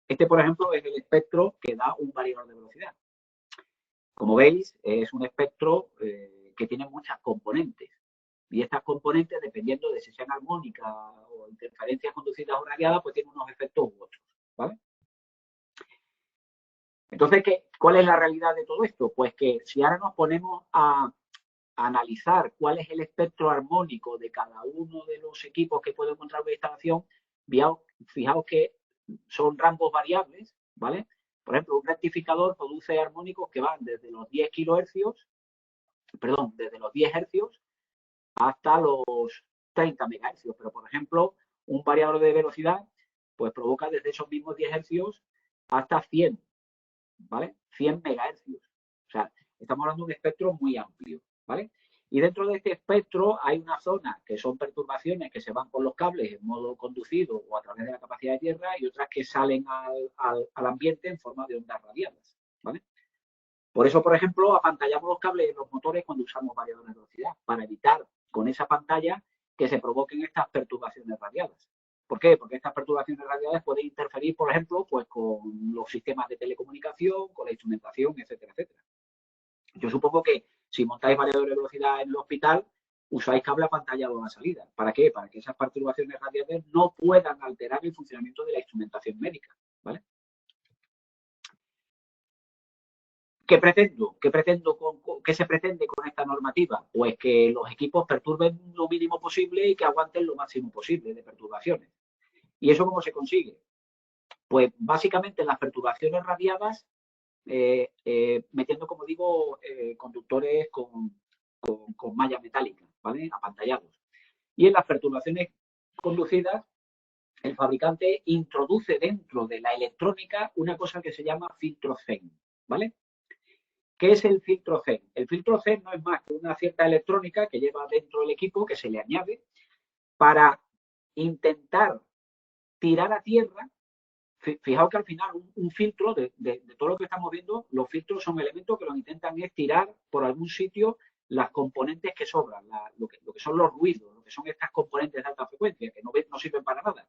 Este, por ejemplo, es el espectro que da un variador de velocidad. Como veis, es un espectro que tiene muchas componentes. Y estas componentes, dependiendo de si sean armónicas o interferencias conducidas o radiadas, pues tienen unos efectos u otros, ¿vale? Entonces, ¿cuál es la realidad de todo esto? Pues que si ahora nos ponemos a analizar cuál es el espectro armónico de cada uno de los equipos que puede encontrar una instalación, fijaos que son rangos variables, ¿vale? Por ejemplo, un rectificador produce armónicos que van desde los 10 kHz, perdón, desde los 10 Hz hasta los 30 MHz. Pero, por ejemplo, un variador de velocidad, pues provoca desde esos mismos 10 Hz hasta 100, ¿vale? 100 MHz. O sea, estamos hablando de un espectro muy amplio, ¿vale? Y dentro de este espectro hay una zona que son perturbaciones que se van por los cables en modo conducido o a través de la capacidad de tierra y otras que salen al ambiente en forma de ondas radiadas, ¿vale? Por eso, por ejemplo, apantallamos los cables en los motores cuando usamos variadores de velocidad, para evitar con esa pantalla que se provoquen estas perturbaciones radiadas. ¿Por qué? Porque estas perturbaciones radiadas pueden interferir, por ejemplo, pues con los sistemas de telecomunicación, con la instrumentación, etcétera, etcétera. Yo supongo que si montáis variadores de velocidad en el hospital, usáis cable apantallado a la salida. ¿Para qué? Para que esas perturbaciones radiales no puedan alterar el funcionamiento de la instrumentación médica, ¿vale? ¿Qué pretendo? ¿Qué se pretende con esta normativa? Pues que los equipos perturben lo mínimo posible y que aguanten lo máximo posible de perturbaciones. ¿Y eso cómo se consigue? Pues básicamente las perturbaciones radiadas, metiendo, como digo, conductores con malla metálica, ¿vale? Apantallados. Y en las perturbaciones conducidas, el fabricante introduce dentro de la electrónica una cosa que se llama filtro Zen, ¿vale? ¿Qué es el filtro Zen? El filtro Zen no es más que una cierta electrónica que lleva dentro del equipo, que se le añade para intentar tirar a tierra. Fijaos que al final un filtro, de todo lo que estamos viendo, los filtros son elementos que lo que intentan es tirar por algún sitio las componentes que sobran, lo que son los ruidos, lo que son estas componentes de alta frecuencia, que no sirven para nada.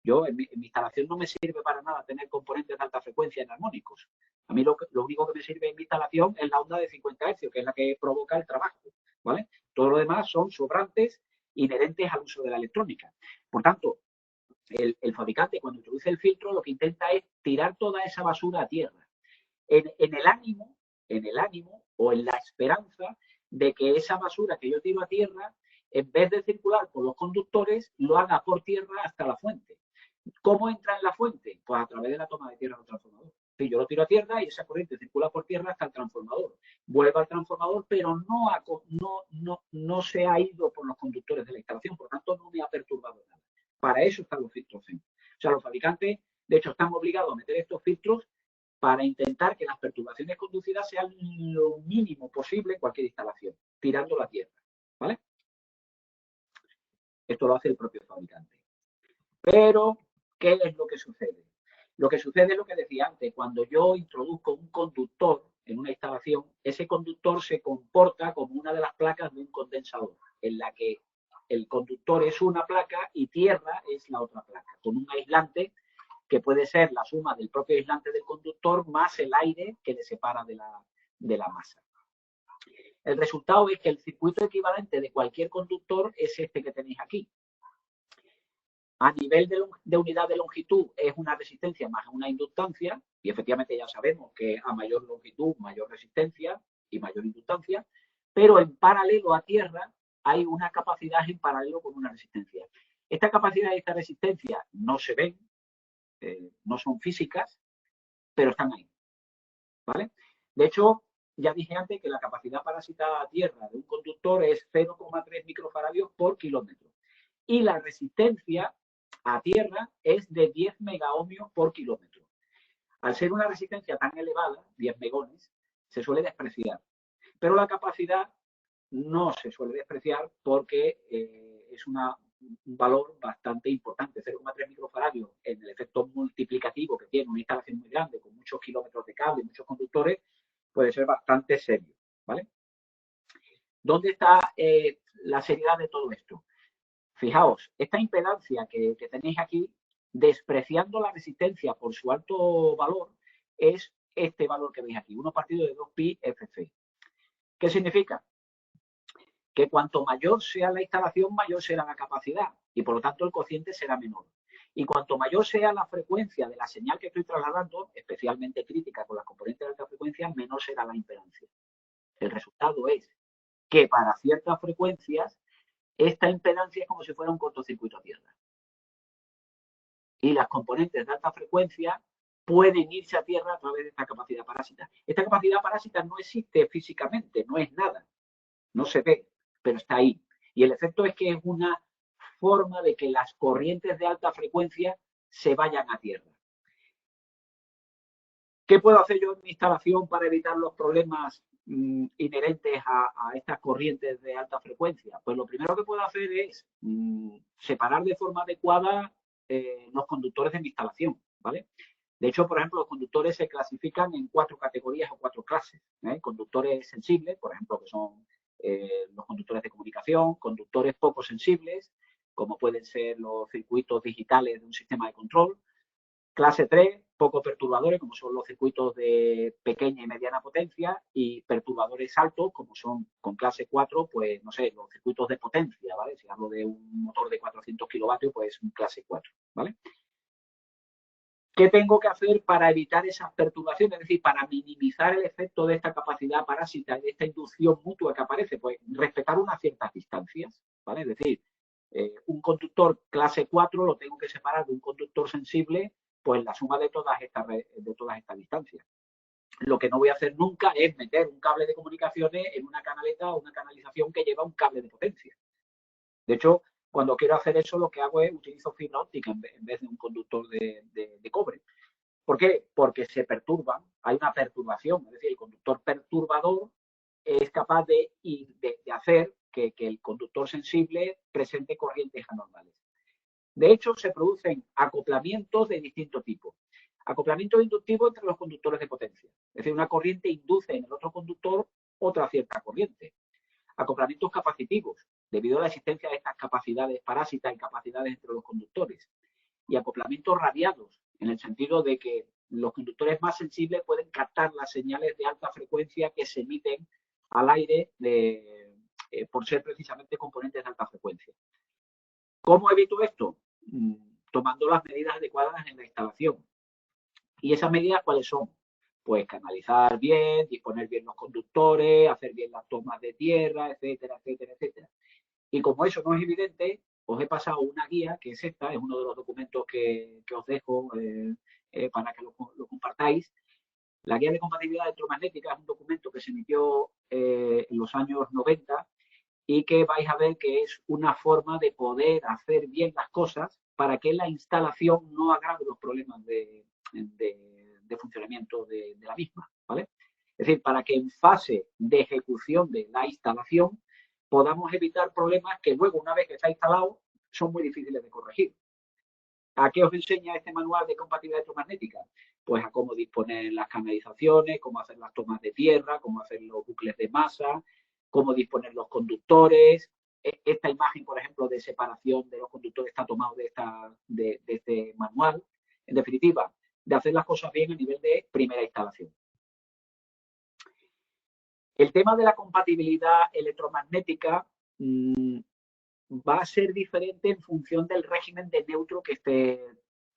Yo, en mi instalación no me sirve para nada tener componentes de alta frecuencia en armónicos. A mí lo único que me sirve en mi instalación es la onda de 50 Hz, que es la que provoca el trabajo, ¿vale? Todo lo demás son sobrantes inherentes al uso de la electrónica. Por tanto, el fabricante, cuando introduce el filtro, lo que intenta es tirar toda esa basura a tierra. En el ánimo o en la esperanza de que esa basura que yo tiro a tierra, en vez de circular por los conductores, lo haga por tierra hasta la fuente. ¿Cómo entra en la fuente? Pues a través de la toma de tierra del transformador. Si yo lo tiro a tierra y esa corriente circula por tierra hasta el transformador. Vuelve al transformador, pero no se ha ido por los conductores de la instalación, por tanto no me ha perturbado nada. Para eso están los filtros Zen. O sea, los fabricantes, de hecho, están obligados a meter estos filtros para intentar que las perturbaciones conducidas sean lo mínimo posible en cualquier instalación, tirando la tierra, ¿vale? Esto lo hace el propio fabricante. Pero, ¿qué es lo que sucede? Lo que sucede es lo que decía antes, cuando yo introduzco un conductor en una instalación, ese conductor se comporta como una de las placas de un condensador, en la que el conductor es una placa y tierra es la otra placa, con un aislante que puede ser la suma del propio aislante del conductor más el aire que le separa de la masa. El resultado es que el circuito equivalente de cualquier conductor es este que tenéis aquí. A nivel de unidad de longitud es una resistencia más una inductancia, y efectivamente ya sabemos que a mayor longitud, mayor resistencia y mayor inductancia, pero en paralelo a tierra hay una capacidad en paralelo con una resistencia. Esta capacidad y esta resistencia no se ven, no son físicas, pero están ahí, ¿vale? De hecho, ya dije antes que la capacidad parasitada a tierra de un conductor es 0,3 microfaradios por kilómetro. Y la resistencia a tierra es de 10 megaohmios por kilómetro. Al ser una resistencia tan elevada, 10 megones, se suele despreciar. Pero la capacidad no se suele despreciar porque es un valor bastante importante. 0,3 microfaradios en el efecto multiplicativo que tiene una instalación muy grande, con muchos kilómetros de cable y muchos conductores, puede ser bastante serio, ¿vale? ¿Dónde está la seriedad de todo esto? Fijaos, esta impedancia que tenéis aquí, despreciando la resistencia por su alto valor, es este valor que veis aquí, 1 partido de 2pi FC. ¿Qué significa? Que cuanto mayor sea la instalación, mayor será la capacidad y por lo tanto el cociente será menor. Y cuanto mayor sea la frecuencia de la señal que estoy trasladando, especialmente crítica con las componentes de alta frecuencia, menor será la impedancia. El resultado es que para ciertas frecuencias esta impedancia es como si fuera un cortocircuito a tierra. Y las componentes de alta frecuencia pueden irse a tierra a través de esta capacidad parásita. Esta capacidad parásita no existe físicamente, no es nada, no se ve, pero está ahí. Y el efecto es que es una forma de que las corrientes de alta frecuencia se vayan a tierra. ¿Qué puedo hacer yo en mi instalación para evitar los problemas inherentes a estas corrientes de alta frecuencia? Pues lo primero que puedo hacer es separar de forma adecuada los conductores de mi instalación, ¿vale? De hecho, por ejemplo, los conductores se clasifican en 4 categorías o 4 clases. Conductores sensibles, por ejemplo, que son los conductores de comunicación, conductores poco sensibles, como pueden ser los circuitos digitales de un sistema de control. Clase 3, poco perturbadores, como son los circuitos de pequeña y mediana potencia, y perturbadores altos, como son con clase 4, pues, no sé, los circuitos de potencia, ¿vale? Si hablo de un motor de 400 kilovatios, pues un clase 4, ¿vale? ¿Qué tengo que hacer para evitar esas perturbaciones? Es decir, para minimizar el efecto de esta capacidad parásita, de esta inducción mutua que aparece, pues respetar unas ciertas distancias, ¿vale? Es decir, un conductor clase 4 lo tengo que separar de un conductor sensible, pues la suma de todas estas distancias. Lo que no voy a hacer nunca es meter un cable de comunicaciones en una canaleta o una canalización que lleva un cable de potencia. De hecho, cuando quiero hacer eso, lo que hago es utilizo fibra óptica en vez de un conductor de cobre. ¿Por qué? Porque se perturban, hay una perturbación, es decir, el conductor perturbador es capaz de hacer que el conductor sensible presente corrientes anormales. De hecho, se producen acoplamientos de distinto tipo. Acoplamiento inductivo entre los conductores de potencia. Es decir, una corriente induce en el otro conductor otra cierta corriente. Acoplamientos capacitivos, debido a la existencia de estas capacidades parásitas y capacidades entre los conductores. Y acoplamientos radiados, en el sentido de que los conductores más sensibles pueden captar las señales de alta frecuencia que se emiten al aire por ser precisamente componentes de alta frecuencia. ¿Cómo evito esto? Tomando las medidas adecuadas en la instalación. ¿Y esas medidas cuáles son? Pues canalizar bien, disponer bien los conductores, hacer bien las tomas de tierra, etcétera, etcétera, etcétera. Y como eso no es evidente, os he pasado una guía, que es esta, es uno de los documentos que os dejo para que lo compartáis. La guía de compatibilidad electromagnética es un documento que se emitió en los años 90 y que vais a ver que es una forma de poder hacer bien las cosas para que la instalación no agrave los problemas de funcionamiento de la misma, ¿vale? Es decir, para que en fase de ejecución de la instalación podamos evitar problemas que luego, una vez que está instalado, son muy difíciles de corregir. ¿A qué os enseña este manual de compatibilidad electromagnética? Pues a cómo disponer las canalizaciones, cómo hacer las tomas de tierra, cómo hacer los bucles de masa, cómo disponer los conductores. Esta imagen, por ejemplo, de separación de los conductores está tomado de este manual. En definitiva, de hacer las cosas bien a nivel de primera instalación. El tema de la compatibilidad electromagnética va a ser diferente en función del régimen de neutro que esté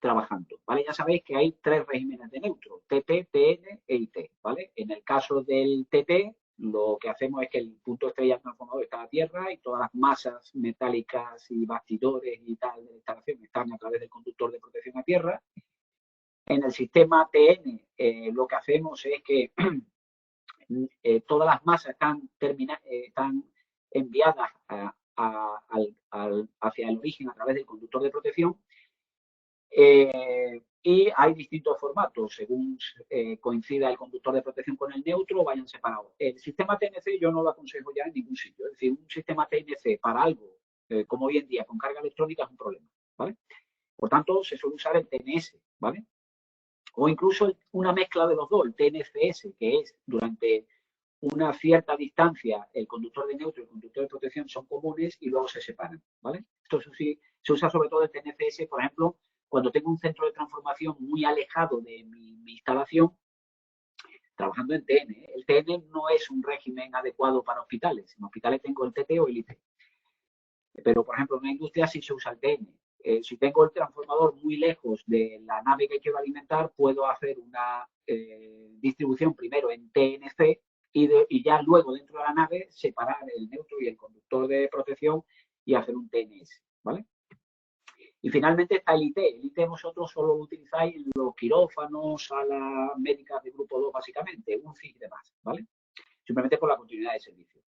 trabajando, ¿vale? Ya sabéis que hay 3 regímenes de neutro, TT, TN e IT, ¿vale? En el caso del TT, lo que hacemos es que el punto estrella del transformador está a tierra y todas las masas metálicas y bastidores y tal de la instalación están a través del conductor de protección a tierra. En el sistema TN, lo que hacemos es que todas las masas están enviadas hacia el origen a través del conductor de protección y hay distintos formatos según coincida el conductor de protección con el neutro o vayan separados. El sistema TNC yo no lo aconsejo ya en ningún sitio, es decir, un sistema TNC para algo como hoy en día con carga electrónica es un problema, ¿vale? Por tanto, se suele usar el TNS, ¿vale? O incluso una mezcla de los dos, el TNCS, que es durante una cierta distancia el conductor de neutro y el conductor de protección son comunes y luego se separan, ¿vale? Esto sí, se usa sobre todo el TNCS, por ejemplo, cuando tengo un centro de transformación muy alejado de mi instalación, trabajando en TN. El TN no es un régimen adecuado para hospitales. En hospitales tengo el TT o el IT. Pero, por ejemplo, en una industria sí se usa el TN. Si tengo el transformador muy lejos de la nave que quiero alimentar, puedo hacer una distribución primero en TNC y ya luego dentro de la nave separar el neutro y el conductor de protección y hacer un TNS, ¿vale? Y finalmente está el IT. El IT vosotros solo lo utilizáis en los quirófanos, salas médicas de grupo 2 básicamente, UCI y demás, ¿vale? Simplemente por la continuidad de servicio.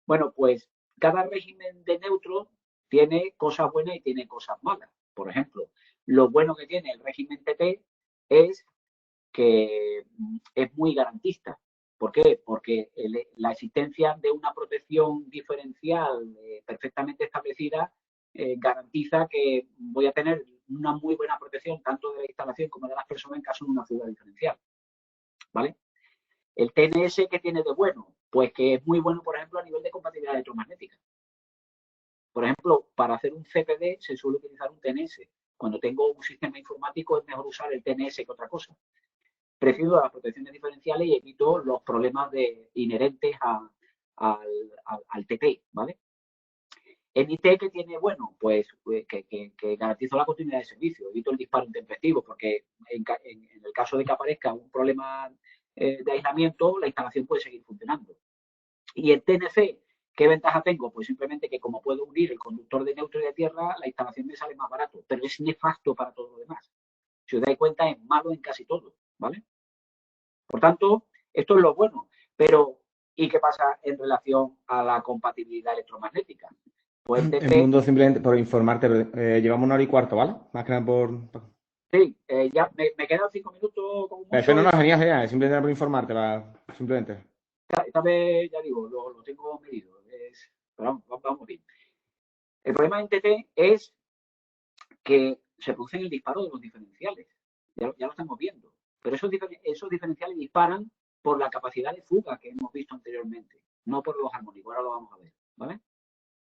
Bueno, pues cada régimen de neutro tiene cosas buenas y tiene cosas malas. Por ejemplo, lo bueno que tiene el régimen TT es que es muy garantista. ¿Por qué? Porque la existencia de una protección diferencial perfectamente establecida garantiza que voy a tener una muy buena protección tanto de la instalación como de las personas en caso de una fuga diferencial. ¿Vale? El TNS, ¿qué tiene de bueno? Pues que es muy bueno, por ejemplo, a nivel de compatibilidad electromagnética. Por ejemplo, para hacer un CPD se suele utilizar un TNS. Cuando tengo un sistema informático es mejor usar el TNS que otra cosa. Prefiero las protecciones diferenciales y evito los problemas inherentes al TT, ¿vale? NIT que tiene, bueno, pues que garantizo la continuidad de servicio, evito el disparo intempestivo, porque en el caso de que aparezca un problema de aislamiento, la instalación puede seguir funcionando. Y el TNC, ¿qué ventaja tengo? Pues simplemente que como puedo unir el conductor de neutro y de tierra, la instalación me sale más barato, pero es nefasto para todo lo demás. Si os dais cuenta, es malo en casi todo, ¿vale? Por tanto, esto es lo bueno, pero ¿y qué pasa en relación a la compatibilidad electromagnética? Pues el El TT, mundo, simplemente por informarte, llevamos 1 hora y cuarto, ¿vale? Más que nada sí, ya me quedan 5 minutos como Perfecto, mucho no, y no, genial, genial. Simplemente era por informarte, simplemente. esta vez, ya digo, lo tengo medido. Pero vamos bien. El problema en TT es que se produce el disparo de los diferenciales. Ya lo estamos viendo. Pero esos diferenciales disparan por la capacidad de fuga que hemos visto anteriormente, no por los armónicos. Ahora lo vamos a ver, ¿vale?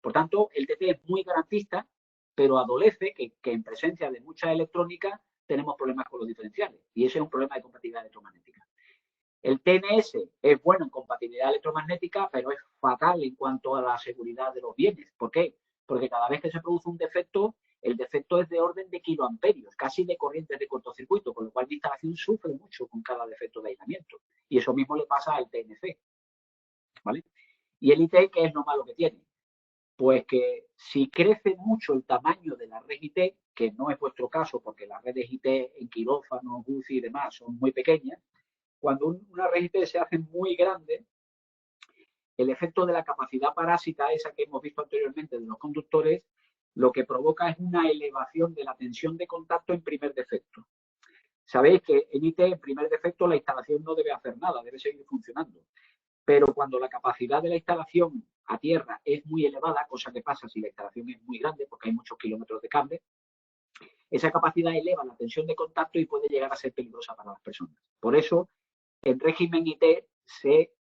Por tanto, el TT es muy garantista, pero adolece que en presencia de mucha electrónica tenemos problemas con los diferenciales. Y ese es un problema de compatibilidad electromagnética. El TNS es bueno en compatibilidad electromagnética, pero es fatal en cuanto a la seguridad de los bienes. ¿Por qué? Porque cada vez que se produce un defecto, el defecto es de orden de kiloamperios, casi de corrientes de cortocircuito, con lo cual la instalación sufre mucho con cada defecto de aislamiento. Y eso mismo le pasa al TNC, ¿vale? Y el IT, ¿qué es lo malo que tiene? Pues que si crece mucho el tamaño de la red IT, que no es vuestro caso porque las redes IT en quirófanos, UCI y demás son muy pequeñas, cuando una red IT se hace muy grande, el efecto de la capacidad parásita, esa que hemos visto anteriormente de los conductores, lo que provoca es una elevación de la tensión de contacto en primer defecto. Sabéis que en IT, en primer defecto, la instalación no debe hacer nada, debe seguir funcionando. Pero cuando la capacidad de la instalación a tierra es muy elevada, cosa que pasa si la instalación es muy grande, porque hay muchos kilómetros de cable, esa capacidad eleva la tensión de contacto y puede llegar a ser peligrosa para las personas. Por eso, en régimen IT se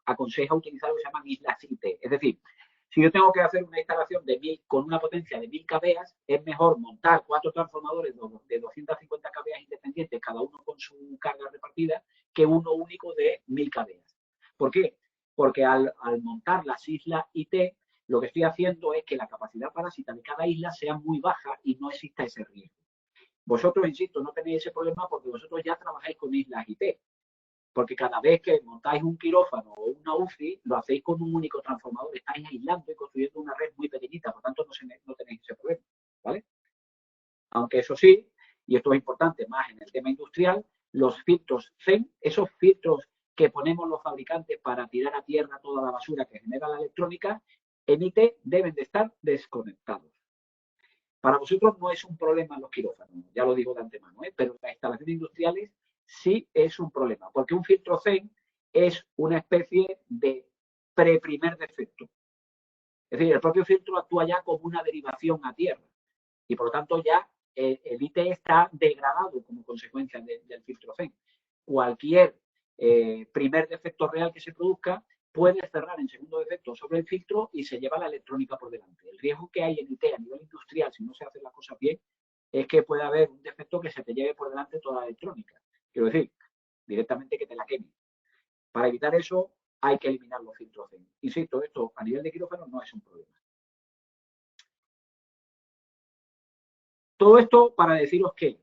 aconseja utilizar lo que se llaman islas IT. Es decir, si yo tengo que hacer una instalación con una potencia de 1000 kVA, es mejor montar 4 transformadores de 250 kVA independientes, cada uno con su carga repartida, que uno único de 1000 kVA. ¿Por qué? Porque al montar las islas IT, lo que estoy haciendo es que la capacidad parásita de cada isla sea muy baja y no exista ese riesgo. Vosotros, insisto, no tenéis ese problema porque vosotros ya trabajáis con islas IT. Porque cada vez que montáis un quirófano o una UCI, lo hacéis con un único transformador. Estáis aislando y construyendo una red muy pequeñita, por tanto no tenéis ese problema, ¿vale? Aunque eso sí, y esto es importante más en el tema industrial, los filtros CEN, esos filtros que ponemos los fabricantes para tirar a tierra toda la basura que genera la electrónica, en IT deben de estar desconectados. Para vosotros no es un problema en los quirófanos, ya lo digo de antemano, pero en las instalaciones industriales sí es un problema, porque un filtro CEN es una especie de pre-primer defecto. Es decir, el propio filtro actúa ya como una derivación a tierra y por lo tanto ya el IT está degradado como consecuencia del filtro CEN. Cualquier primer defecto real que se produzca puede cerrar en segundo defecto sobre el filtro y se lleva la electrónica por delante. El riesgo que hay en IT a nivel industrial, si no se hacen las cosas bien, es que puede haber un defecto que se te lleve por delante toda la electrónica. Quiero decir, directamente que te la queme. Para evitar eso, hay que eliminar los filtros CEN. Insisto, esto a nivel de quirófano no es un problema. Todo esto para deciros que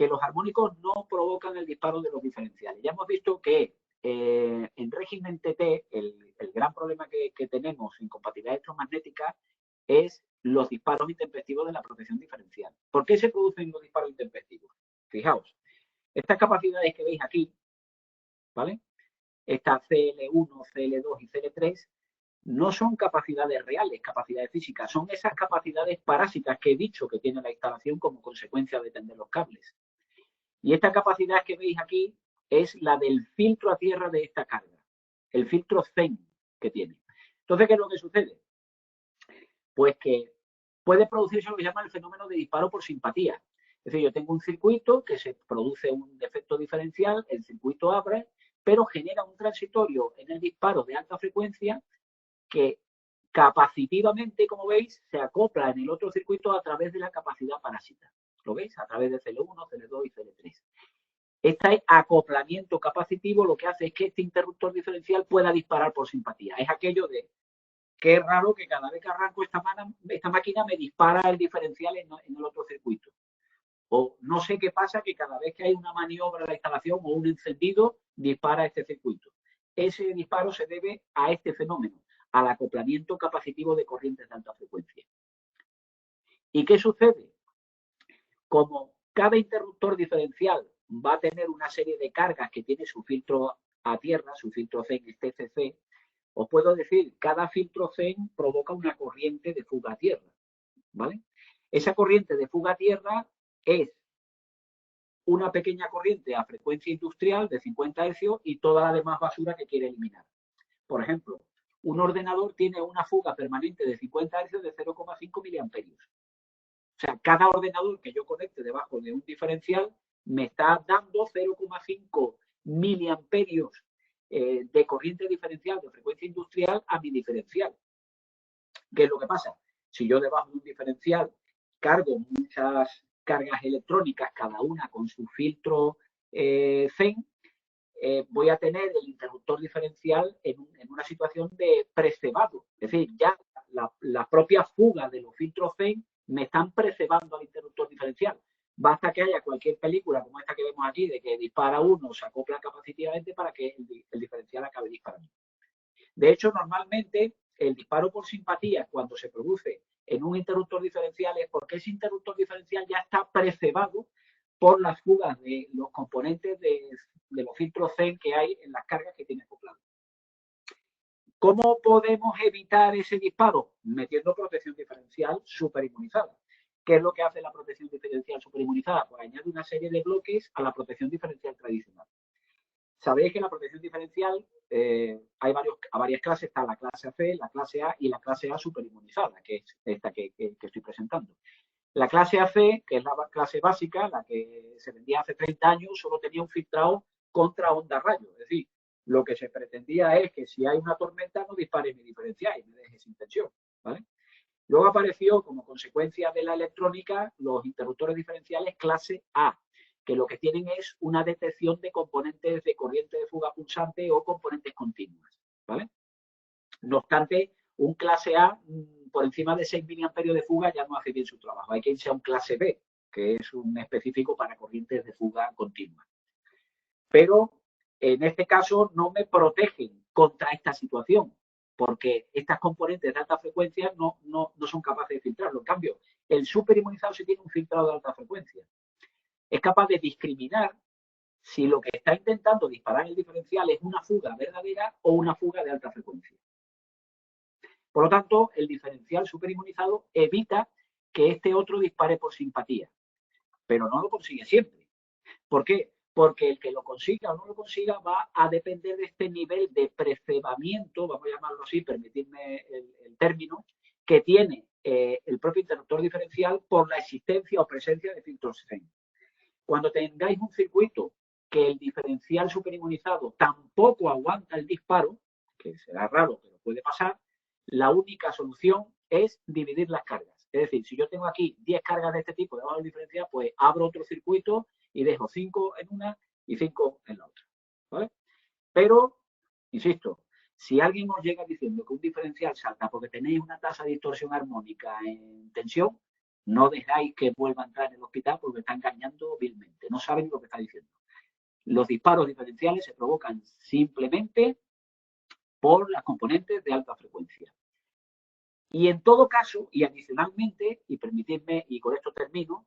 los armónicos no provocan el disparo de los diferenciales. Ya hemos visto que en régimen TT el gran problema que tenemos en compatibilidad electromagnética es los disparos intempestivos de la protección diferencial. ¿Por qué se producen los disparos intempestivos? Fijaos, estas capacidades que veis aquí, ¿vale? Esta CL1, CL2 y CL3 no son capacidades reales, capacidades físicas, son esas capacidades parásitas que he dicho que tiene la instalación como consecuencia de tender los cables. Y esta capacidad que veis aquí es la del filtro a tierra de esta carga, el filtro CEN que tiene. Entonces, ¿qué es lo que sucede? Pues que puede producirse lo que se llama el fenómeno de disparo por simpatía. Es decir, yo tengo un circuito que se produce un defecto diferencial, el circuito abre, pero genera un transitorio en el disparo de alta frecuencia que capacitivamente, como veis, se acopla en el otro circuito a través de la capacidad parásita. ¿Lo veis? A través de CL1, CL2 y CL3. Este acoplamiento capacitivo lo que hace es que este interruptor diferencial pueda disparar por simpatía. Es aquello de Qué raro que cada vez que arranco esta máquina me dispara el diferencial en el otro circuito. O no sé qué pasa, que cada vez que hay una maniobra en la instalación o un encendido, dispara este circuito. Ese disparo se debe a este fenómeno, al acoplamiento capacitivo de corrientes de alta frecuencia. ¿Y qué sucede? Como cada interruptor diferencial va a tener una serie de cargas que tiene su filtro a tierra, su filtro CEN TCC, os puedo decir, cada filtro CEN provoca una corriente de fuga a tierra, ¿vale? Esa corriente de fuga a tierra es una pequeña corriente a frecuencia industrial de 50 Hz y toda la demás basura que quiere eliminar. Por ejemplo, un ordenador tiene una fuga permanente de 50 Hz de 0,5 miliamperios. O sea, cada ordenador que yo conecte debajo de un diferencial me está dando 0,5 miliamperios de corriente diferencial de frecuencia industrial a mi diferencial. ¿Qué es lo que pasa? Si yo debajo de un diferencial cargo muchas cargas electrónicas, cada una con su filtro CEN, voy a tener el interruptor diferencial en una situación de precebado. Es decir, ya la propia fuga de los filtros CEN me están precebando al interruptor diferencial. Basta que haya cualquier película como esta que vemos aquí, de que dispara uno, se acopla capacitivamente para que el diferencial acabe disparando. De hecho, normalmente el disparo por simpatía, cuando se produce en un interruptor diferencial, es porque ese interruptor diferencial ya está precebado por las fugas de los componentes de los filtros CEN que hay en las cargas que tiene acoplado. ¿Cómo podemos evitar ese disparo? Metiendo protección diferencial superinmunizada. ¿Qué es lo que hace la protección diferencial superinmunizada? Pues añade una serie de bloques a la protección diferencial tradicional. Sabéis que en la protección diferencial hay varias clases, está la clase AC, la clase A y la clase A superinmunizada, que es esta que estoy presentando. La clase AC, que es la clase básica, la que se vendía hace 30 años, solo tenía un filtrado contra onda rayo. Es decir, lo que se pretendía es que si hay una tormenta no dispare mi diferencial y me deje sin tensión, ¿vale? Luego apareció, como consecuencia de la electrónica, los interruptores diferenciales clase A, que lo que tienen es una detección de componentes de corriente de fuga pulsante o componentes continuas, ¿vale? No obstante, un clase A por encima de 6 miliamperios de fuga ya no hace bien su trabajo. Hay que irse a un clase B, que es un específico para corrientes de fuga continua. Pero en este caso no me protegen contra esta situación, porque estas componentes de alta frecuencia no son capaces de filtrarlo. En cambio, el superinmunizado sí tiene un filtrado de alta frecuencia. Es capaz de discriminar si lo que está intentando disparar el diferencial es una fuga verdadera o una fuga de alta frecuencia. Por lo tanto, el diferencial superinmunizado evita que este otro dispare por simpatía, pero no lo consigue siempre. ¿Por qué? Porque el que lo consiga o no lo consiga va a depender de este nivel de precebamiento, vamos a llamarlo así, permitidme el término, que tiene el propio interruptor diferencial por la existencia o presencia de filtros CEN. Cuando tengáis un circuito que el diferencial superinmunizado tampoco aguanta el disparo, que será raro, pero puede pasar, la única solución es dividir las cargas. Es decir, si yo tengo aquí 10 cargas de este tipo debajo del diferencial, pues abro otro circuito y dejo 5 en una y 5 en la otra, ¿vale? Pero, insisto, si alguien os llega diciendo que un diferencial salta porque tenéis una tasa de distorsión armónica en tensión, no dejáis que vuelva a entrar en el hospital porque está engañando vilmente. No saben lo que está diciendo. Los disparos diferenciales se provocan simplemente por las componentes de alta frecuencia. Y en todo caso, y adicionalmente, y permitidme, y con esto termino,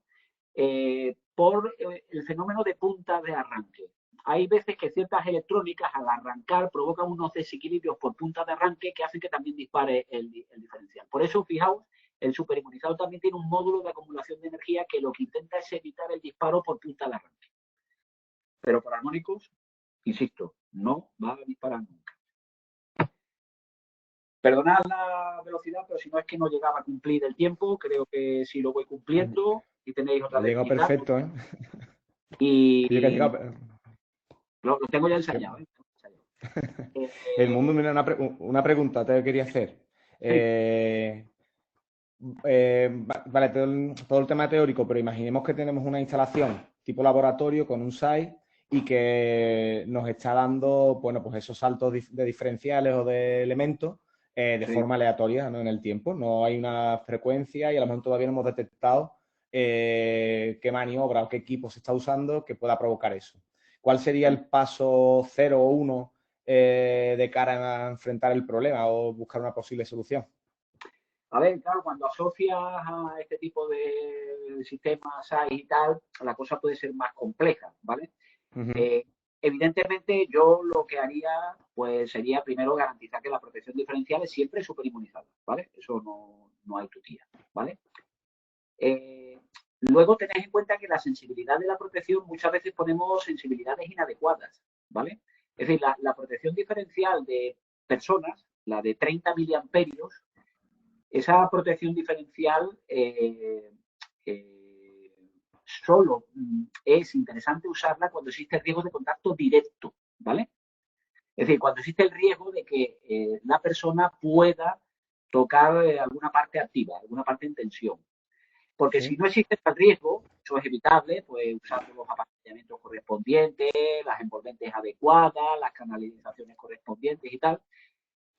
por el fenómeno de punta de arranque. Hay veces que ciertas electrónicas al arrancar provocan unos desequilibrios por punta de arranque que hacen que también dispare el diferencial. Por eso, fijaos, el superinmunizado también tiene un módulo de acumulación de energía que lo que intenta es evitar el disparo por punta de arranque. Pero por armónicos, insisto, no va a disparar nunca. Perdonad la velocidad, pero si no es que no llegaba a cumplir el tiempo, creo que sí lo voy cumpliendo y tenéis otra vez. Ha llegado perfecto, ¿eh? Y lo tengo ya ensayado, ¿eh? El mundo, mira, una pregunta te quería hacer. Vale, todo el tema teórico, pero imaginemos que tenemos una instalación tipo laboratorio con un site y que nos está dando, bueno, pues esos saltos de diferenciales o de elementos de forma aleatoria, ¿no? En el tiempo. No hay una frecuencia y a lo mejor todavía no hemos detectado qué maniobra o qué equipo se está usando que pueda provocar eso. ¿Cuál sería el paso 0 o 1 de cara a enfrentar el problema o buscar una posible solución? A ver, claro, cuando asocias a este tipo de sistemas SAI y tal, la cosa puede ser más compleja, ¿vale? Evidentemente, yo lo que haría, pues, sería primero garantizar que la protección diferencial es siempre superinmunizada, ¿vale? Eso no hay tutía, ¿vale? Luego tened en cuenta que la sensibilidad de la protección, muchas veces ponemos sensibilidades inadecuadas, ¿vale? Es decir, la protección diferencial de personas, la de 30 miliamperios, esa protección diferencial solo es interesante usarla cuando existe riesgo de contacto directo, ¿vale? Es decir, cuando existe el riesgo de que la persona pueda tocar alguna parte activa, alguna parte en tensión. Porque si no existe tal riesgo, eso es evitable, pues usando los apartamentos correspondientes, las envolventes adecuadas, las canalizaciones correspondientes y tal.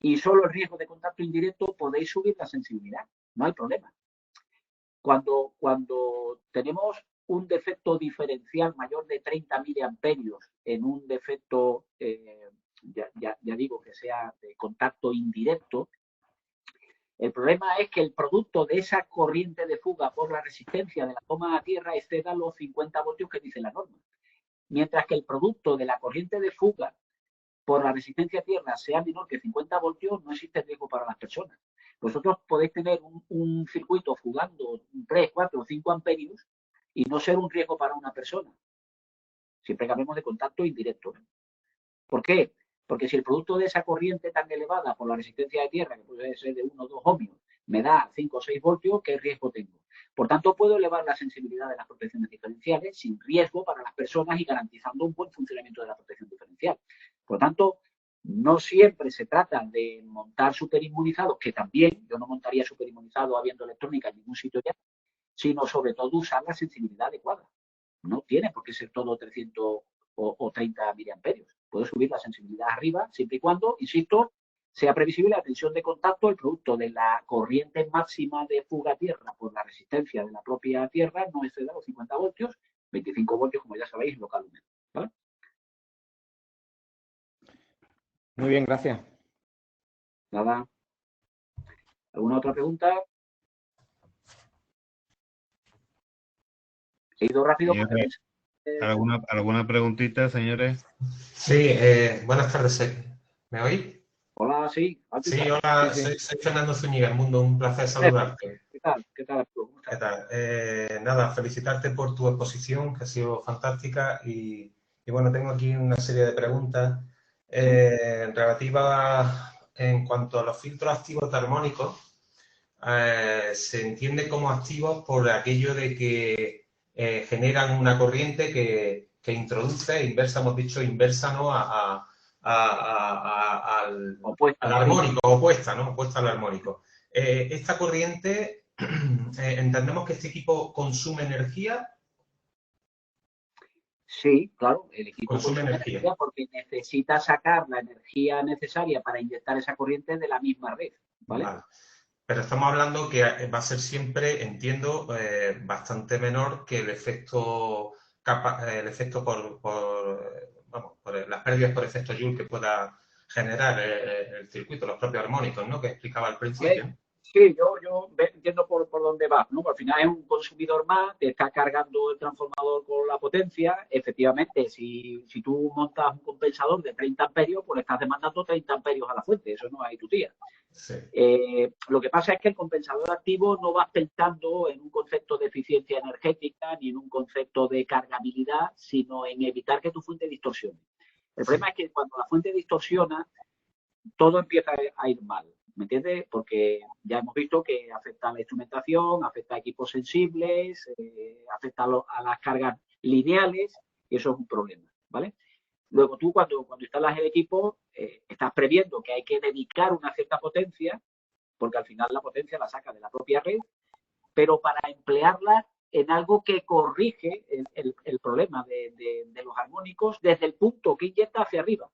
Y solo el riesgo de contacto indirecto podéis subir la sensibilidad, no hay problema. Cuando tenemos un defecto diferencial mayor de 30 miliamperios en un defecto, ya digo, que sea de contacto indirecto, el problema es que el producto de esa corriente de fuga por la resistencia de la toma a tierra exceda los 50 voltios que dice la norma. Mientras que el producto de la corriente de fuga por la resistencia a tierra sea menor que 50 voltios, no existe riesgo para las personas. Vosotros podéis tener un circuito fugando 3, 4 o 5 amperios y no ser un riesgo para una persona. Siempre que hablemos de contacto indirecto. ¿Por qué? Porque si el producto de esa corriente tan elevada por la resistencia de tierra, que puede ser de 1 o 2 ohmios, me da 5 o 6 voltios, ¿qué riesgo tengo? Por tanto, puedo elevar la sensibilidad de las protecciones diferenciales sin riesgo para las personas y garantizando un buen funcionamiento de la protección diferencial. Por tanto, no siempre se trata de montar superinmunizados, que también yo no montaría superinmunizados habiendo electrónica en ningún sitio ya, sino sobre todo usar la sensibilidad adecuada. No tiene por qué ser todo 300 o 30 miliamperios. Puedo subir la sensibilidad arriba siempre y cuando, insisto, sea previsible la tensión de contacto, el producto de la corriente máxima de fuga a tierra por la resistencia de la propia tierra no exceda los 50 voltios, 25 voltios, como ya sabéis, localmente. ¿Vale? Muy bien, gracias. Nada. ¿Alguna otra pregunta? He ido rápido. ¿Alguna preguntita, señores? Sí, buenas tardes. ¿Me oís? Hola, sí. Sí, hola, sí. Soy Fernando Zúñiga, Mundo, un placer saludarte. ¿Qué tal? ¿Qué tal? ¿Cómo estás? ¿Qué tal? Nada, felicitarte por tu exposición, que ha sido fantástica, y bueno, tengo aquí una serie de preguntas relativas en cuanto a los filtros activos armónicos. Se entiende como activos por aquello de que generan una corriente que introduce, inversa, hemos dicho inversa, ¿no? Al armónico, opuesta, ¿no? Opuesta al armónico. Esta corriente, entendemos que este equipo consume energía. Sí, claro, el equipo consume energía porque necesita sacar la energía necesaria para inyectar esa corriente de la misma red, ¿vale? Vale. Pero estamos hablando que va a ser siempre, entiendo, bastante menor que el efecto por las pérdidas por efecto Joule que pueda generar el circuito, los propios armónicos, ¿no? Que explicaba al principio. Sí, yo entiendo por dónde vas, ¿no? Al final es un consumidor más, te está cargando el transformador con la potencia. Efectivamente, si tú montas un compensador de 30 amperios, pues le estás demandando 30 amperios a la fuente, eso no hay tutía. Sí. Lo que pasa es que el compensador activo no va pensando en un concepto de eficiencia energética ni en un concepto de cargabilidad, sino en evitar que tu fuente distorsione. El problema es que cuando la fuente distorsiona, todo empieza a ir mal, ¿me entiendes? Porque ya hemos visto que afecta a la instrumentación, afecta a equipos sensibles, afecta a las cargas lineales y eso es un problema, ¿vale? Luego tú cuando instalas el equipo estás previendo que hay que dedicar una cierta potencia, porque al final la potencia la saca de la propia red, pero para emplearla en algo que corrige el problema de los armónicos desde el punto que inyecta hacia arriba.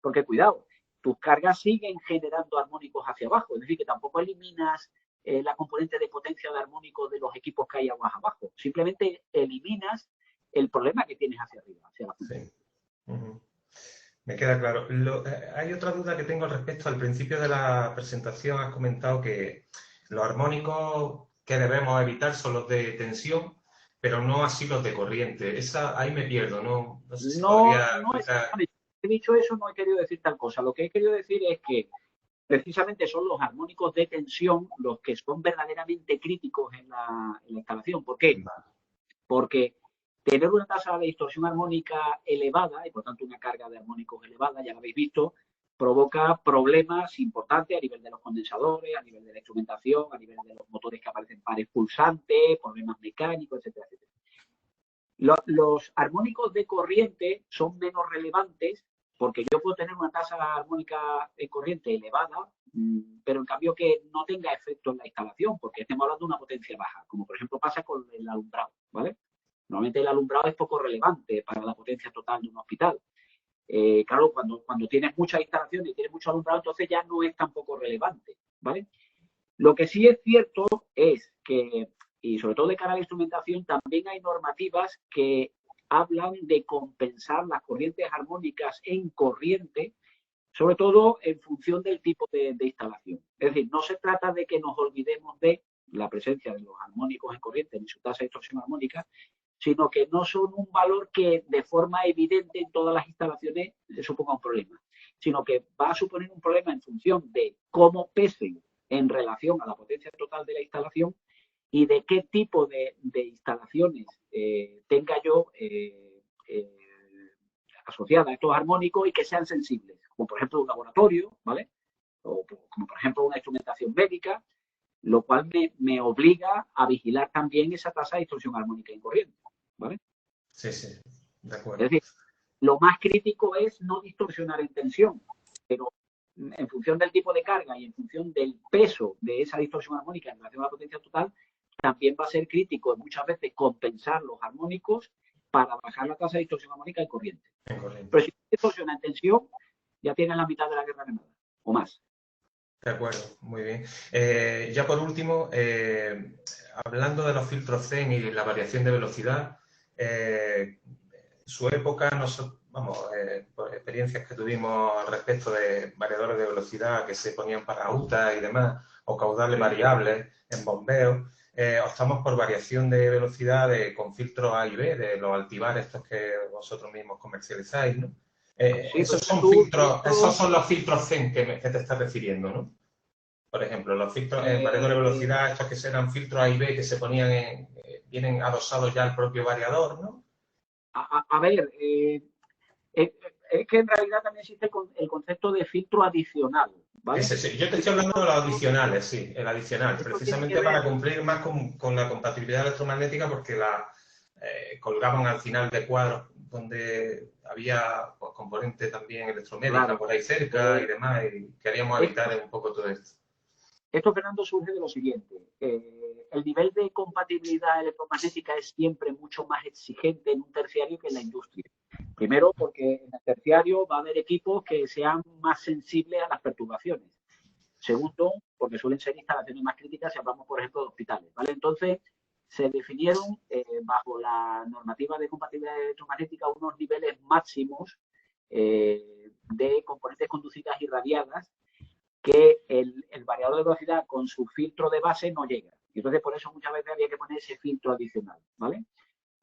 Porque cuidado, tus cargas siguen generando armónicos hacia abajo. Es decir, que tampoco eliminas la componente de potencia de armónicos de los equipos que hay más abajo. Simplemente eliminas el problema que tienes hacia arriba, hacia la punta. Sí. Me queda claro. Hay otra duda que tengo al respecto. Al principio de la presentación has comentado que los armónicos que debemos evitar son los de tensión, pero no así los de corriente. Ahí me pierdo, ¿no? No sé si podría explicar. He dicho eso, no he querido decir tal cosa. Lo que he querido decir es que precisamente son los armónicos de tensión los que son verdaderamente críticos en la instalación. ¿Por qué? Vale. Porque tener una tasa de distorsión armónica elevada y por tanto una carga de armónicos elevada, ya lo habéis visto, provoca problemas importantes a nivel de los condensadores, a nivel de la instrumentación, a nivel de los motores que aparecen pares pulsantes, problemas mecánicos, etcétera, etcétera. Los armónicos de corriente son menos relevantes porque yo puedo tener una tasa armónica de corriente elevada, pero en cambio que no tenga efecto en la instalación, porque estemos hablando de una potencia baja, como por ejemplo pasa con el alumbrado, ¿vale? Normalmente el alumbrado es poco relevante para la potencia total de un hospital. Claro, cuando tienes muchas instalaciones y tienes mucho alumbrado, entonces ya no es tan poco relevante, ¿vale? Lo que sí es cierto es que, y sobre todo de cara a la instrumentación, también hay normativas que hablan de compensar las corrientes armónicas en corriente, sobre todo en función del tipo de instalación. Es decir, no se trata de que nos olvidemos de la presencia de los armónicos en corriente ni su tasa de distorsión armónica, sino que no son un valor que de forma evidente en todas las instalaciones suponga un problema, sino que va a suponer un problema en función de cómo pesen en relación a la potencia total de la instalación y de qué tipo de instalaciones tenga yo asociada a estos armónicos y que sean sensibles, como por ejemplo un laboratorio, ¿vale? O como por ejemplo una instrumentación médica, lo cual me obliga a vigilar también esa tasa de distorsión armónica en corriente, ¿vale? Sí, sí, de acuerdo. Es decir, lo más crítico es no distorsionar en tensión, pero en función del tipo de carga y en función del peso de esa distorsión armónica en relación a la potencia total, también va a ser crítico muchas veces compensar los armónicos para bajar la tasa de distorsión armónica en corriente. Pero si distorsiona en tensión, ya tienes la mitad de la guerra ganada, o más. De acuerdo, muy bien. Ya por último, hablando de los filtros Zen y la variación de velocidad, su época, por experiencias que tuvimos al respecto de variadores de velocidad que se ponían para UTA y demás, o caudales variables en bombeo, optamos por variación de velocidad con filtros A y B, de los altivar estos que vosotros mismos comercializáis, ¿no? Sí, esos son los filtros Zen que te estás refiriendo, ¿no? Por ejemplo, los filtros en variador de velocidad, estos que serán filtros A y B que se ponían vienen adosados ya al propio variador, ¿no? A ver, es que en realidad también existe el concepto de filtro adicional, ¿vale? Sí. Yo te estoy hablando de los adicionales, sí, el adicional, precisamente para cumplir más con la compatibilidad electromagnética, porque colgaban al final de cuadros donde había pues, componente también electromédica claro, por ahí cerca y demás, y queríamos evitar un poco todo esto. Esto, Fernando, surge de lo siguiente. El nivel de compatibilidad electromagnética es siempre mucho más exigente en un terciario que en la industria. Primero, porque en el terciario va a haber equipos que sean más sensibles a las perturbaciones. Segundo, porque suelen ser instalaciones más críticas si hablamos, por ejemplo, de hospitales, ¿vale? Entonces, se definieron bajo la normativa de compatibilidad electromagnética unos niveles máximos de componentes conducidas irradiadas que el variador de velocidad con su filtro de base no llega. Y entonces por eso muchas veces había que poner ese filtro adicional, ¿vale?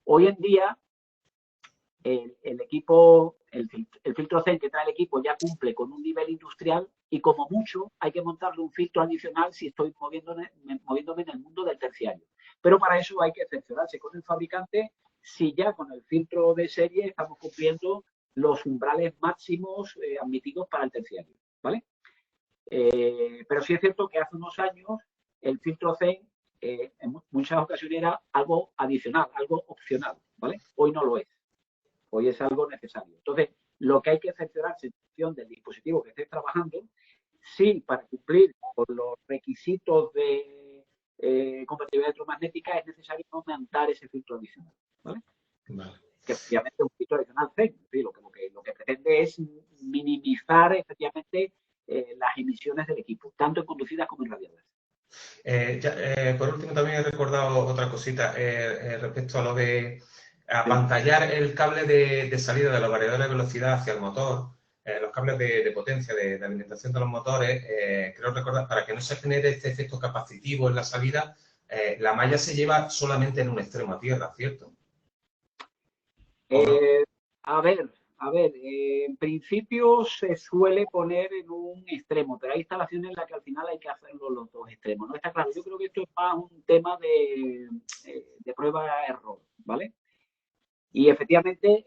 Hoy en día el equipo, el filtro Zen que trae el equipo ya cumple con un nivel industrial y como mucho hay que montarle un filtro adicional si estoy moviéndome en el mundo del terciario. Pero para eso hay que excepcionarse con el fabricante si ya con el filtro de serie estamos cumpliendo los umbrales máximos admitidos para el terciario, ¿vale? Pero sí es cierto que hace unos años el filtro Zen en muchas ocasiones era algo adicional, algo opcional, ¿vale? Hoy no lo es. Hoy es algo necesario. Entonces, lo que hay que excepcionarse en función del dispositivo que estés trabajando, sí, para cumplir con los requisitos de compatibilidad electromagnética es necesario aumentar ese filtro adicional, ¿vale? Vale. Que obviamente es un filtro adicional Zen, ¿sí? lo que que pretende es minimizar efectivamente las emisiones del equipo, tanto en conducidas como en radiadas. Por último, también he recordado otra cosita respecto a lo de apantallar el cable de salida de los variadores de velocidad hacia el motor, los cables de potencia, de alimentación de los motores. Creo recordar, para que no se genere este efecto capacitivo en la salida, la malla se lleva solamente en un extremo a tierra, ¿cierto? A ver, en principio se suele poner en un extremo, pero hay instalaciones en las que al final hay que hacerlo los dos extremos, ¿no? Está claro, yo creo que esto es más un tema de prueba-error, ¿vale? Y efectivamente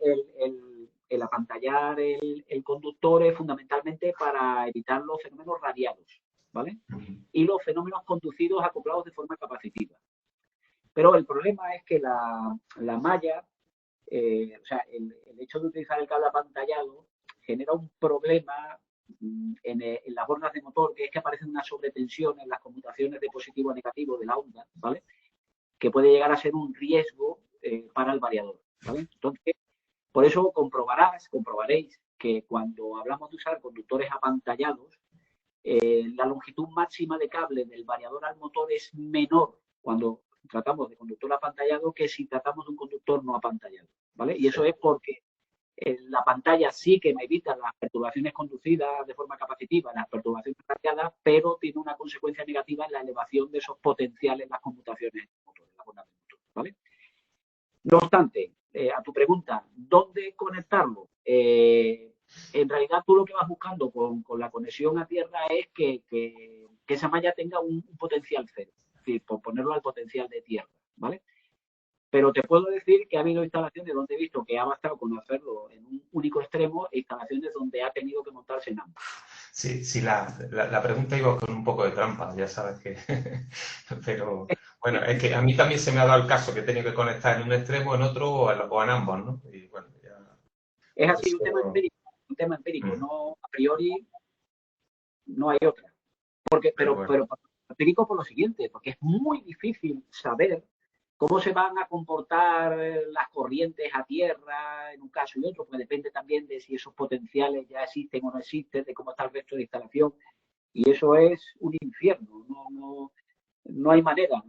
el apantallar el conductor es fundamentalmente para evitar los fenómenos radiados, ¿vale? Y los fenómenos conducidos acoplados de forma capacitiva. Pero el problema es que la malla, o sea, el hecho de utilizar el cable apantallado genera un problema en las bordas de motor, que es que aparecen una sobretensión en las conmutaciones de positivo a negativo de la onda, ¿vale? Que puede llegar a ser un riesgo para el variador, ¿vale? Entonces, por eso comprobaréis que cuando hablamos de usar conductores apantallados, la longitud máxima de cable del variador al motor es menor cuando tratamos de conductor apantallado que si tratamos de un conductor no apantallado, ¿vale? Y eso es porque la pantalla sí que me evita las perturbaciones conducidas de forma capacitiva, las perturbaciones radiadas, pero tiene una consecuencia negativa en la elevación de esos potenciales en las conmutaciones del motor, en la borda del motor, ¿vale? No obstante, a tu pregunta, ¿dónde conectarlo? En realidad tú lo que vas buscando con la conexión a tierra es que esa malla tenga un potencial cero, es decir, por ponerlo al potencial de tierra, ¿vale? Pero te puedo decir que ha habido instalaciones donde he visto que ha bastado con hacerlo en un único extremo e instalaciones donde ha tenido que montarse en ambos. Sí, la pregunta iba con un poco de trampa, ya sabes que... Pero bueno, es que a mí también se me ha dado el caso que he tenido que conectar en un extremo, en otro o en ambos, ¿no? Y bueno, ya... Es así, un tema empírico, no a priori no hay otra. Pero empírico por lo siguiente, porque es muy difícil saber cómo se van a comportar las corrientes a tierra en un caso y otro, porque depende también de si esos potenciales ya existen o no existen, de cómo está el resto de instalación. Y eso es un infierno. No hay manera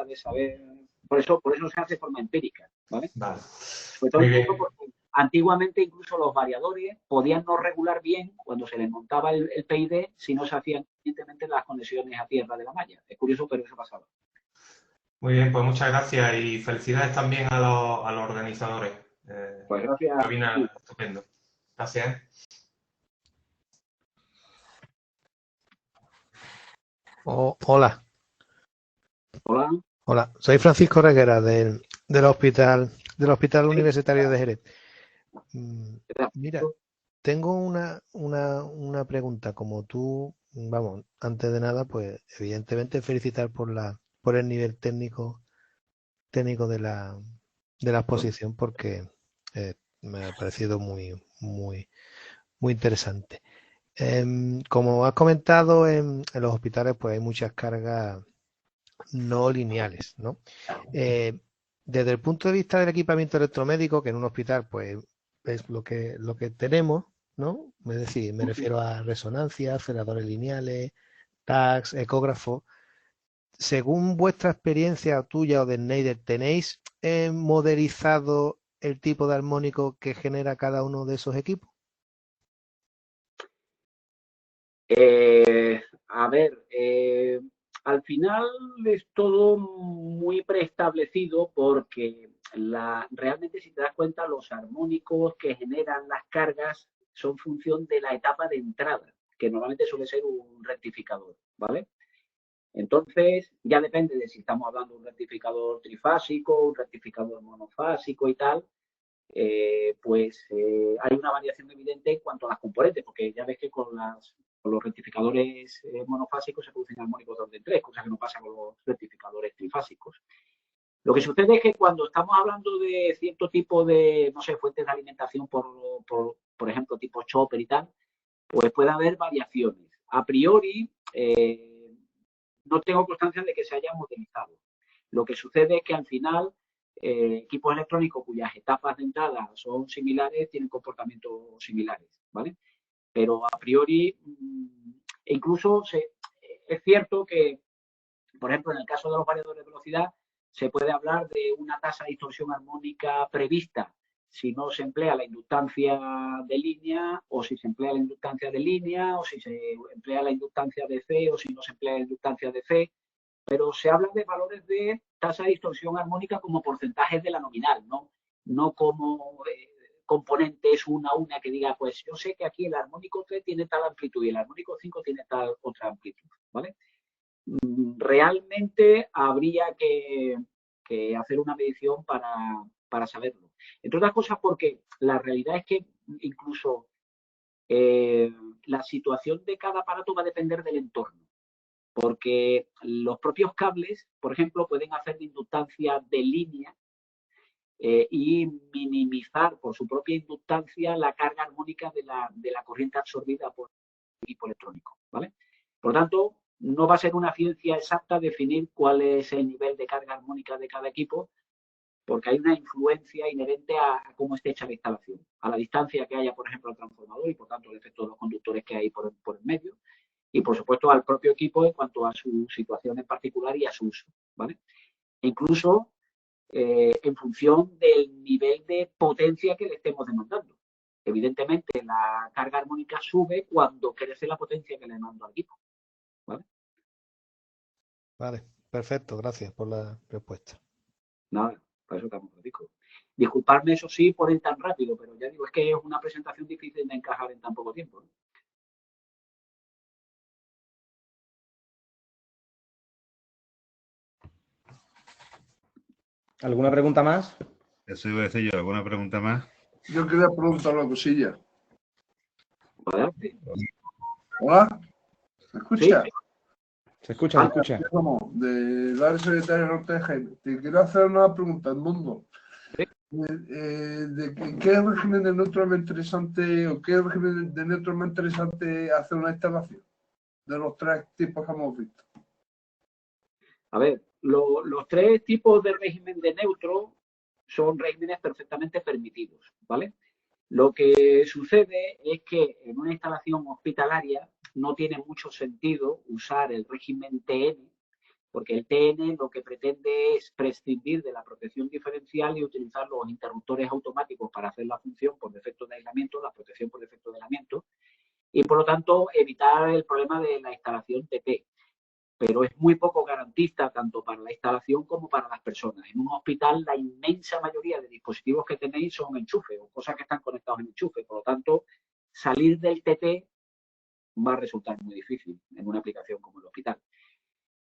de saber. Por eso se hace de forma empírica, ¿vale? Vale. Sobre todo porque antiguamente incluso los variadores podían no regular bien cuando se les montaba el PID si no se hacían evidentemente las conexiones a tierra de la malla. Es curioso, pero eso pasaba. Muy bien, pues muchas gracias y felicidades también a los organizadores. Pues gracias. Cabina estupendo. Gracias. Hola. Hola. Hola, soy Francisco Reguera del Hospital Universitario de Jerez. Mira, tengo una pregunta. Como tú, vamos, antes de nada, pues evidentemente felicitar por el nivel técnico de la exposición, porque me ha parecido muy interesante. Como has comentado, en los hospitales pues hay muchas cargas no lineales, ¿no? Desde el punto de vista del equipamiento electromédico, que en un hospital pues es lo que tenemos, ¿no? Es decir, me refiero a resonancia, aceleradores lineales, tags, ecógrafos. Según vuestra experiencia tuya o de Schneider, ¿tenéis modelizado el tipo de armónico que genera cada uno de esos equipos? A ver, al final es todo muy preestablecido porque realmente, si te das cuenta, los armónicos que generan las cargas son función de la etapa de entrada, que normalmente suele ser un rectificador, ¿vale? Entonces, ya depende de si estamos hablando de un rectificador trifásico, un rectificador monofásico y tal, hay una variación evidente en cuanto a las componentes, porque ya ves que con los rectificadores monofásicos se producen armónicos de orden 3, cosa que no pasa con los rectificadores trifásicos. Lo que sucede es que cuando estamos hablando de cierto tipo de, no sé, fuentes de alimentación, por ejemplo, tipo chopper y tal, pues puede haber variaciones. A priori, no tengo constancia de que se haya modelizado. Lo que sucede es que al final equipos electrónicos cuyas etapas de entrada son similares tienen comportamientos similares, ¿vale? Pero a priori, incluso es cierto que, por ejemplo, en el caso de los variadores de velocidad, se puede hablar de una tasa de distorsión armónica prevista si no se emplea la inductancia de línea, o si se emplea la inductancia de línea, o si se emplea la inductancia de C, o si no se emplea la inductancia de C, pero se habla de valores de tasa de distorsión armónica como porcentajes de la nominal, no como componentes una a una que diga, pues yo sé que aquí el armónico 3 tiene tal amplitud y el armónico 5 tiene tal otra amplitud, ¿vale? Realmente habría que hacer una medición para saberlo. Entre otras cosas porque la realidad es que incluso la situación de cada aparato va a depender del entorno. Porque los propios cables, por ejemplo, pueden hacer de inductancia de línea y minimizar por su propia inductancia la carga armónica de la corriente absorbida por el equipo electrónico, ¿vale? Por lo tanto, no va a ser una ciencia exacta definir cuál es el nivel de carga armónica de cada equipo, porque hay una influencia inherente a cómo esté hecha la instalación, a la distancia que haya, por ejemplo, al transformador y, por tanto, el efecto de los conductores que hay por el medio, y, por supuesto, al propio equipo en cuanto a su situación en particular y a su uso, ¿vale? Incluso en función del nivel de potencia que le estemos demandando. Evidentemente, la carga armónica sube cuando crece la potencia que le mando al equipo, ¿vale? Vale, perfecto, gracias por la respuesta. Nada, para eso estamos, lo digo. Disculparme, eso sí, por ir tan rápido, pero ya digo, es que es una presentación difícil de encajar en tan poco tiempo, ¿no? ¿Alguna pregunta más? Eso iba a decir yo, ¿alguna pregunta más? Yo quería preguntar una cosilla. Adelante. ¿Hola? ¿Me escucha? Sí. Se escucha, se escucha. De la secretaria Norte de Jaime. Te quiero hacer una pregunta, Edmundo. Sí. ¿En qué régimen de neutro es más interesante o qué régimen de neutro es más interesante hacer una instalación? De los tres tipos que hemos visto. A ver, los tres tipos de régimen de neutro son regímenes perfectamente permitidos, ¿vale? Lo que sucede es que en una instalación hospitalaria no tiene mucho sentido usar el régimen TN, porque el TN lo que pretende es prescindir de la protección diferencial y utilizar los interruptores automáticos para hacer la función por defecto de aislamiento, la protección por defecto de aislamiento, y por lo tanto evitar el problema de la instalación TP. Pero es muy poco garantista tanto para la instalación como para las personas. En un hospital la inmensa mayoría de dispositivos que tenéis son enchufes o cosas que están conectados en enchufe. Por lo tanto, salir del TT va a resultar muy difícil en una aplicación como el hospital.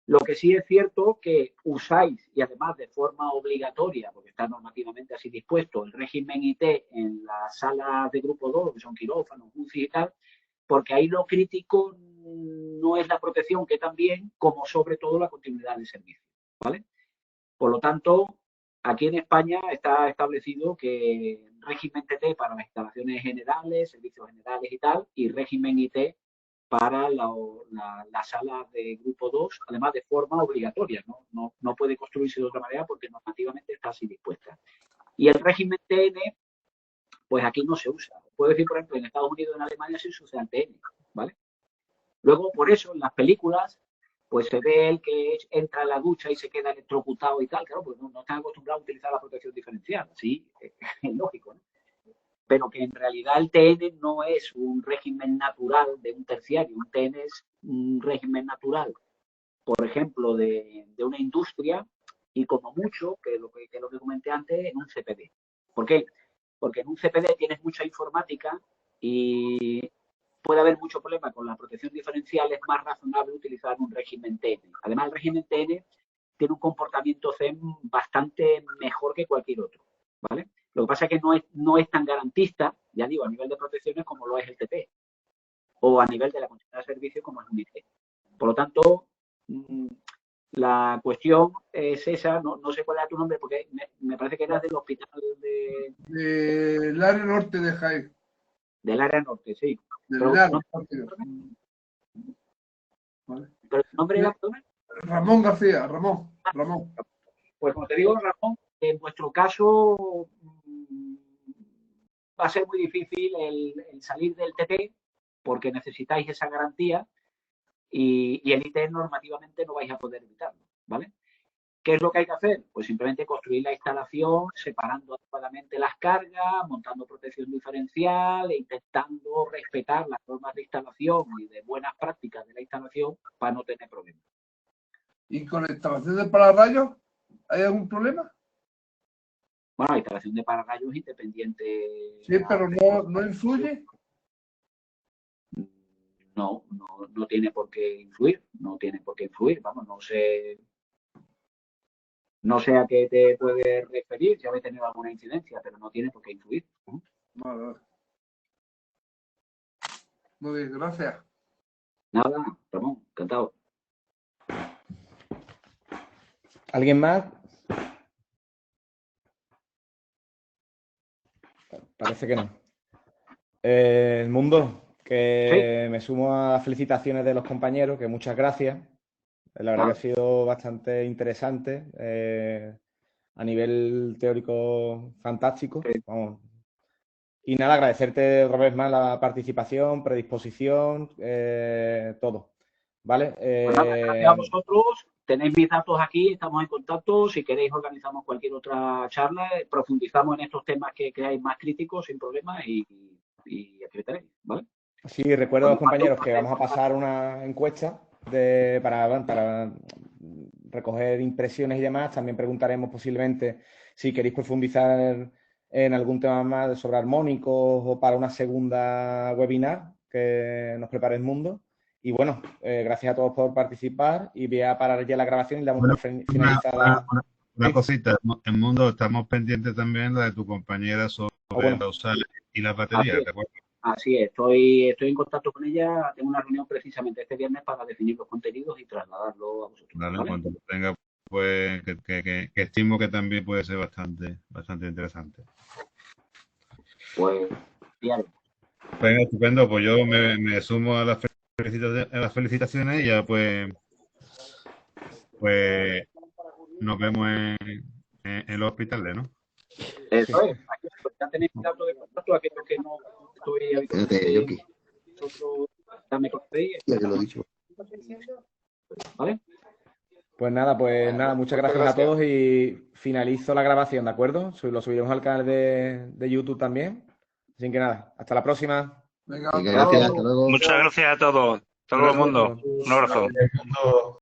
Lo que sí es cierto que usáis, y además de forma obligatoria, porque está normativamente así dispuesto, el régimen IT en las salas de grupo 2, que son quirófanos, UCI y tal, porque ahí lo crítico no es la protección, que también, como sobre todo la continuidad de servicio, ¿vale? Por lo tanto, aquí en España está establecido que régimen TT para las instalaciones generales, servicios generales y tal, y régimen IT para la sala de grupo 2, además de forma obligatoria, no puede construirse de otra manera porque normativamente está así dispuesta. Y el régimen TN, pues aquí no se usa. Puedo decir, por ejemplo, en Estados Unidos y en Alemania se usa el TN, ¿vale? Luego, por eso, en las películas, pues se ve el que entra en la ducha y se queda electrocutado y tal, claro, pues no están acostumbrados a utilizar la protección diferencial, sí, es lógico, ¿no? Pero que en realidad el TN no es un régimen natural de un terciario, un TN es un régimen natural, por ejemplo, de una industria y como mucho, que es lo que comenté antes, en un CPD. ¿Por qué? Porque en un CPD tienes mucha informática y puede haber mucho problema con la protección diferencial, es más razonable utilizar un régimen TN. Además, el régimen TN tiene un comportamiento CEM bastante mejor que cualquier otro, ¿vale? Lo que pasa es que no es tan garantista, ya digo, a nivel de protecciones como lo es el TP, o a nivel de la continuidad de servicio como es un IT. Por lo tanto, la cuestión es esa, no sé cuál era tu nombre, porque me parece que eras del hospital Del área norte de Jaén. Del área norte, sí. Del área norte. Vale. ¿Pero tu nombre era? Ramón García, Ramón. Pues como te digo, Ramón, en vuestro caso va a ser muy difícil el salir del TT porque necesitáis esa garantía y el ITER normativamente no vais a poder evitarlo, ¿vale? ¿Qué es lo que hay que hacer? Pues simplemente construir la instalación separando adecuadamente las cargas, montando protección diferencial e intentando respetar las normas de instalación y de buenas prácticas de la instalación para no tener problemas. ¿Y con la instalación de pararrayos hay algún problema? Bueno, la instalación de pararrayos es independiente. Sí, pero no influye. No tiene por qué influir, no tiene por qué influir, vamos, no sé a qué te puedes referir, si habéis tenido alguna incidencia, pero no tiene por qué influir. Vale. Muy bien, gracias. Nada, Ramón, encantado. ¿Alguien más? Parece que no. El mundo, que me sumo a las felicitaciones de los compañeros, que muchas gracias. La verdad que ha sido bastante interesante. A nivel teórico, fantástico. Vamos. Y nada, agradecerte otra vez más la participación, predisposición, todo. ¿Vale? Pues nada, gracias a vosotros. Tenéis mis datos aquí, estamos en contacto. Si queréis, organizamos cualquier otra charla, profundizamos en estos temas que creáis más críticos sin problema y aquí estaréis, ¿vale? Sí, recuerdo a los compañeros que vamos a pasar una encuesta para recoger impresiones y demás. También preguntaremos posiblemente si queréis profundizar en algún tema más sobre armónicos o para una segunda webinar que nos prepare el mundo. Y bueno, gracias a todos por participar y voy a parar ya la grabación y damos por finalizada. Una cosita, en Mundo estamos pendientes también la de tu compañera sobre la USAL y las baterías, ¿de acuerdo? Así es, estoy en contacto con ella, tengo una reunión precisamente este viernes para definir los contenidos y trasladarlo a vosotros. Vale, cuando lo tenga, pues que estimo que también puede ser bastante interesante. Pues, bien. Venga, estupendo, pues yo me sumo a las felicitaciones y ya pues nos vemos en los hospitales, ¿no? Eso es, aquí ya tenéis datos de contacto, aquellos que no estoy habitualmente, vosotros ya me conocéis. Ya que lo he dicho. ¿Vale? Pues nada, muchas gracias a todos y finalizo la grabación, ¿de acuerdo? Lo subiremos al canal de YouTube también. Así que nada, hasta la próxima. Venga, gracias, hasta luego. Muchas gracias a todos. Hasta luego, mundo. Un abrazo.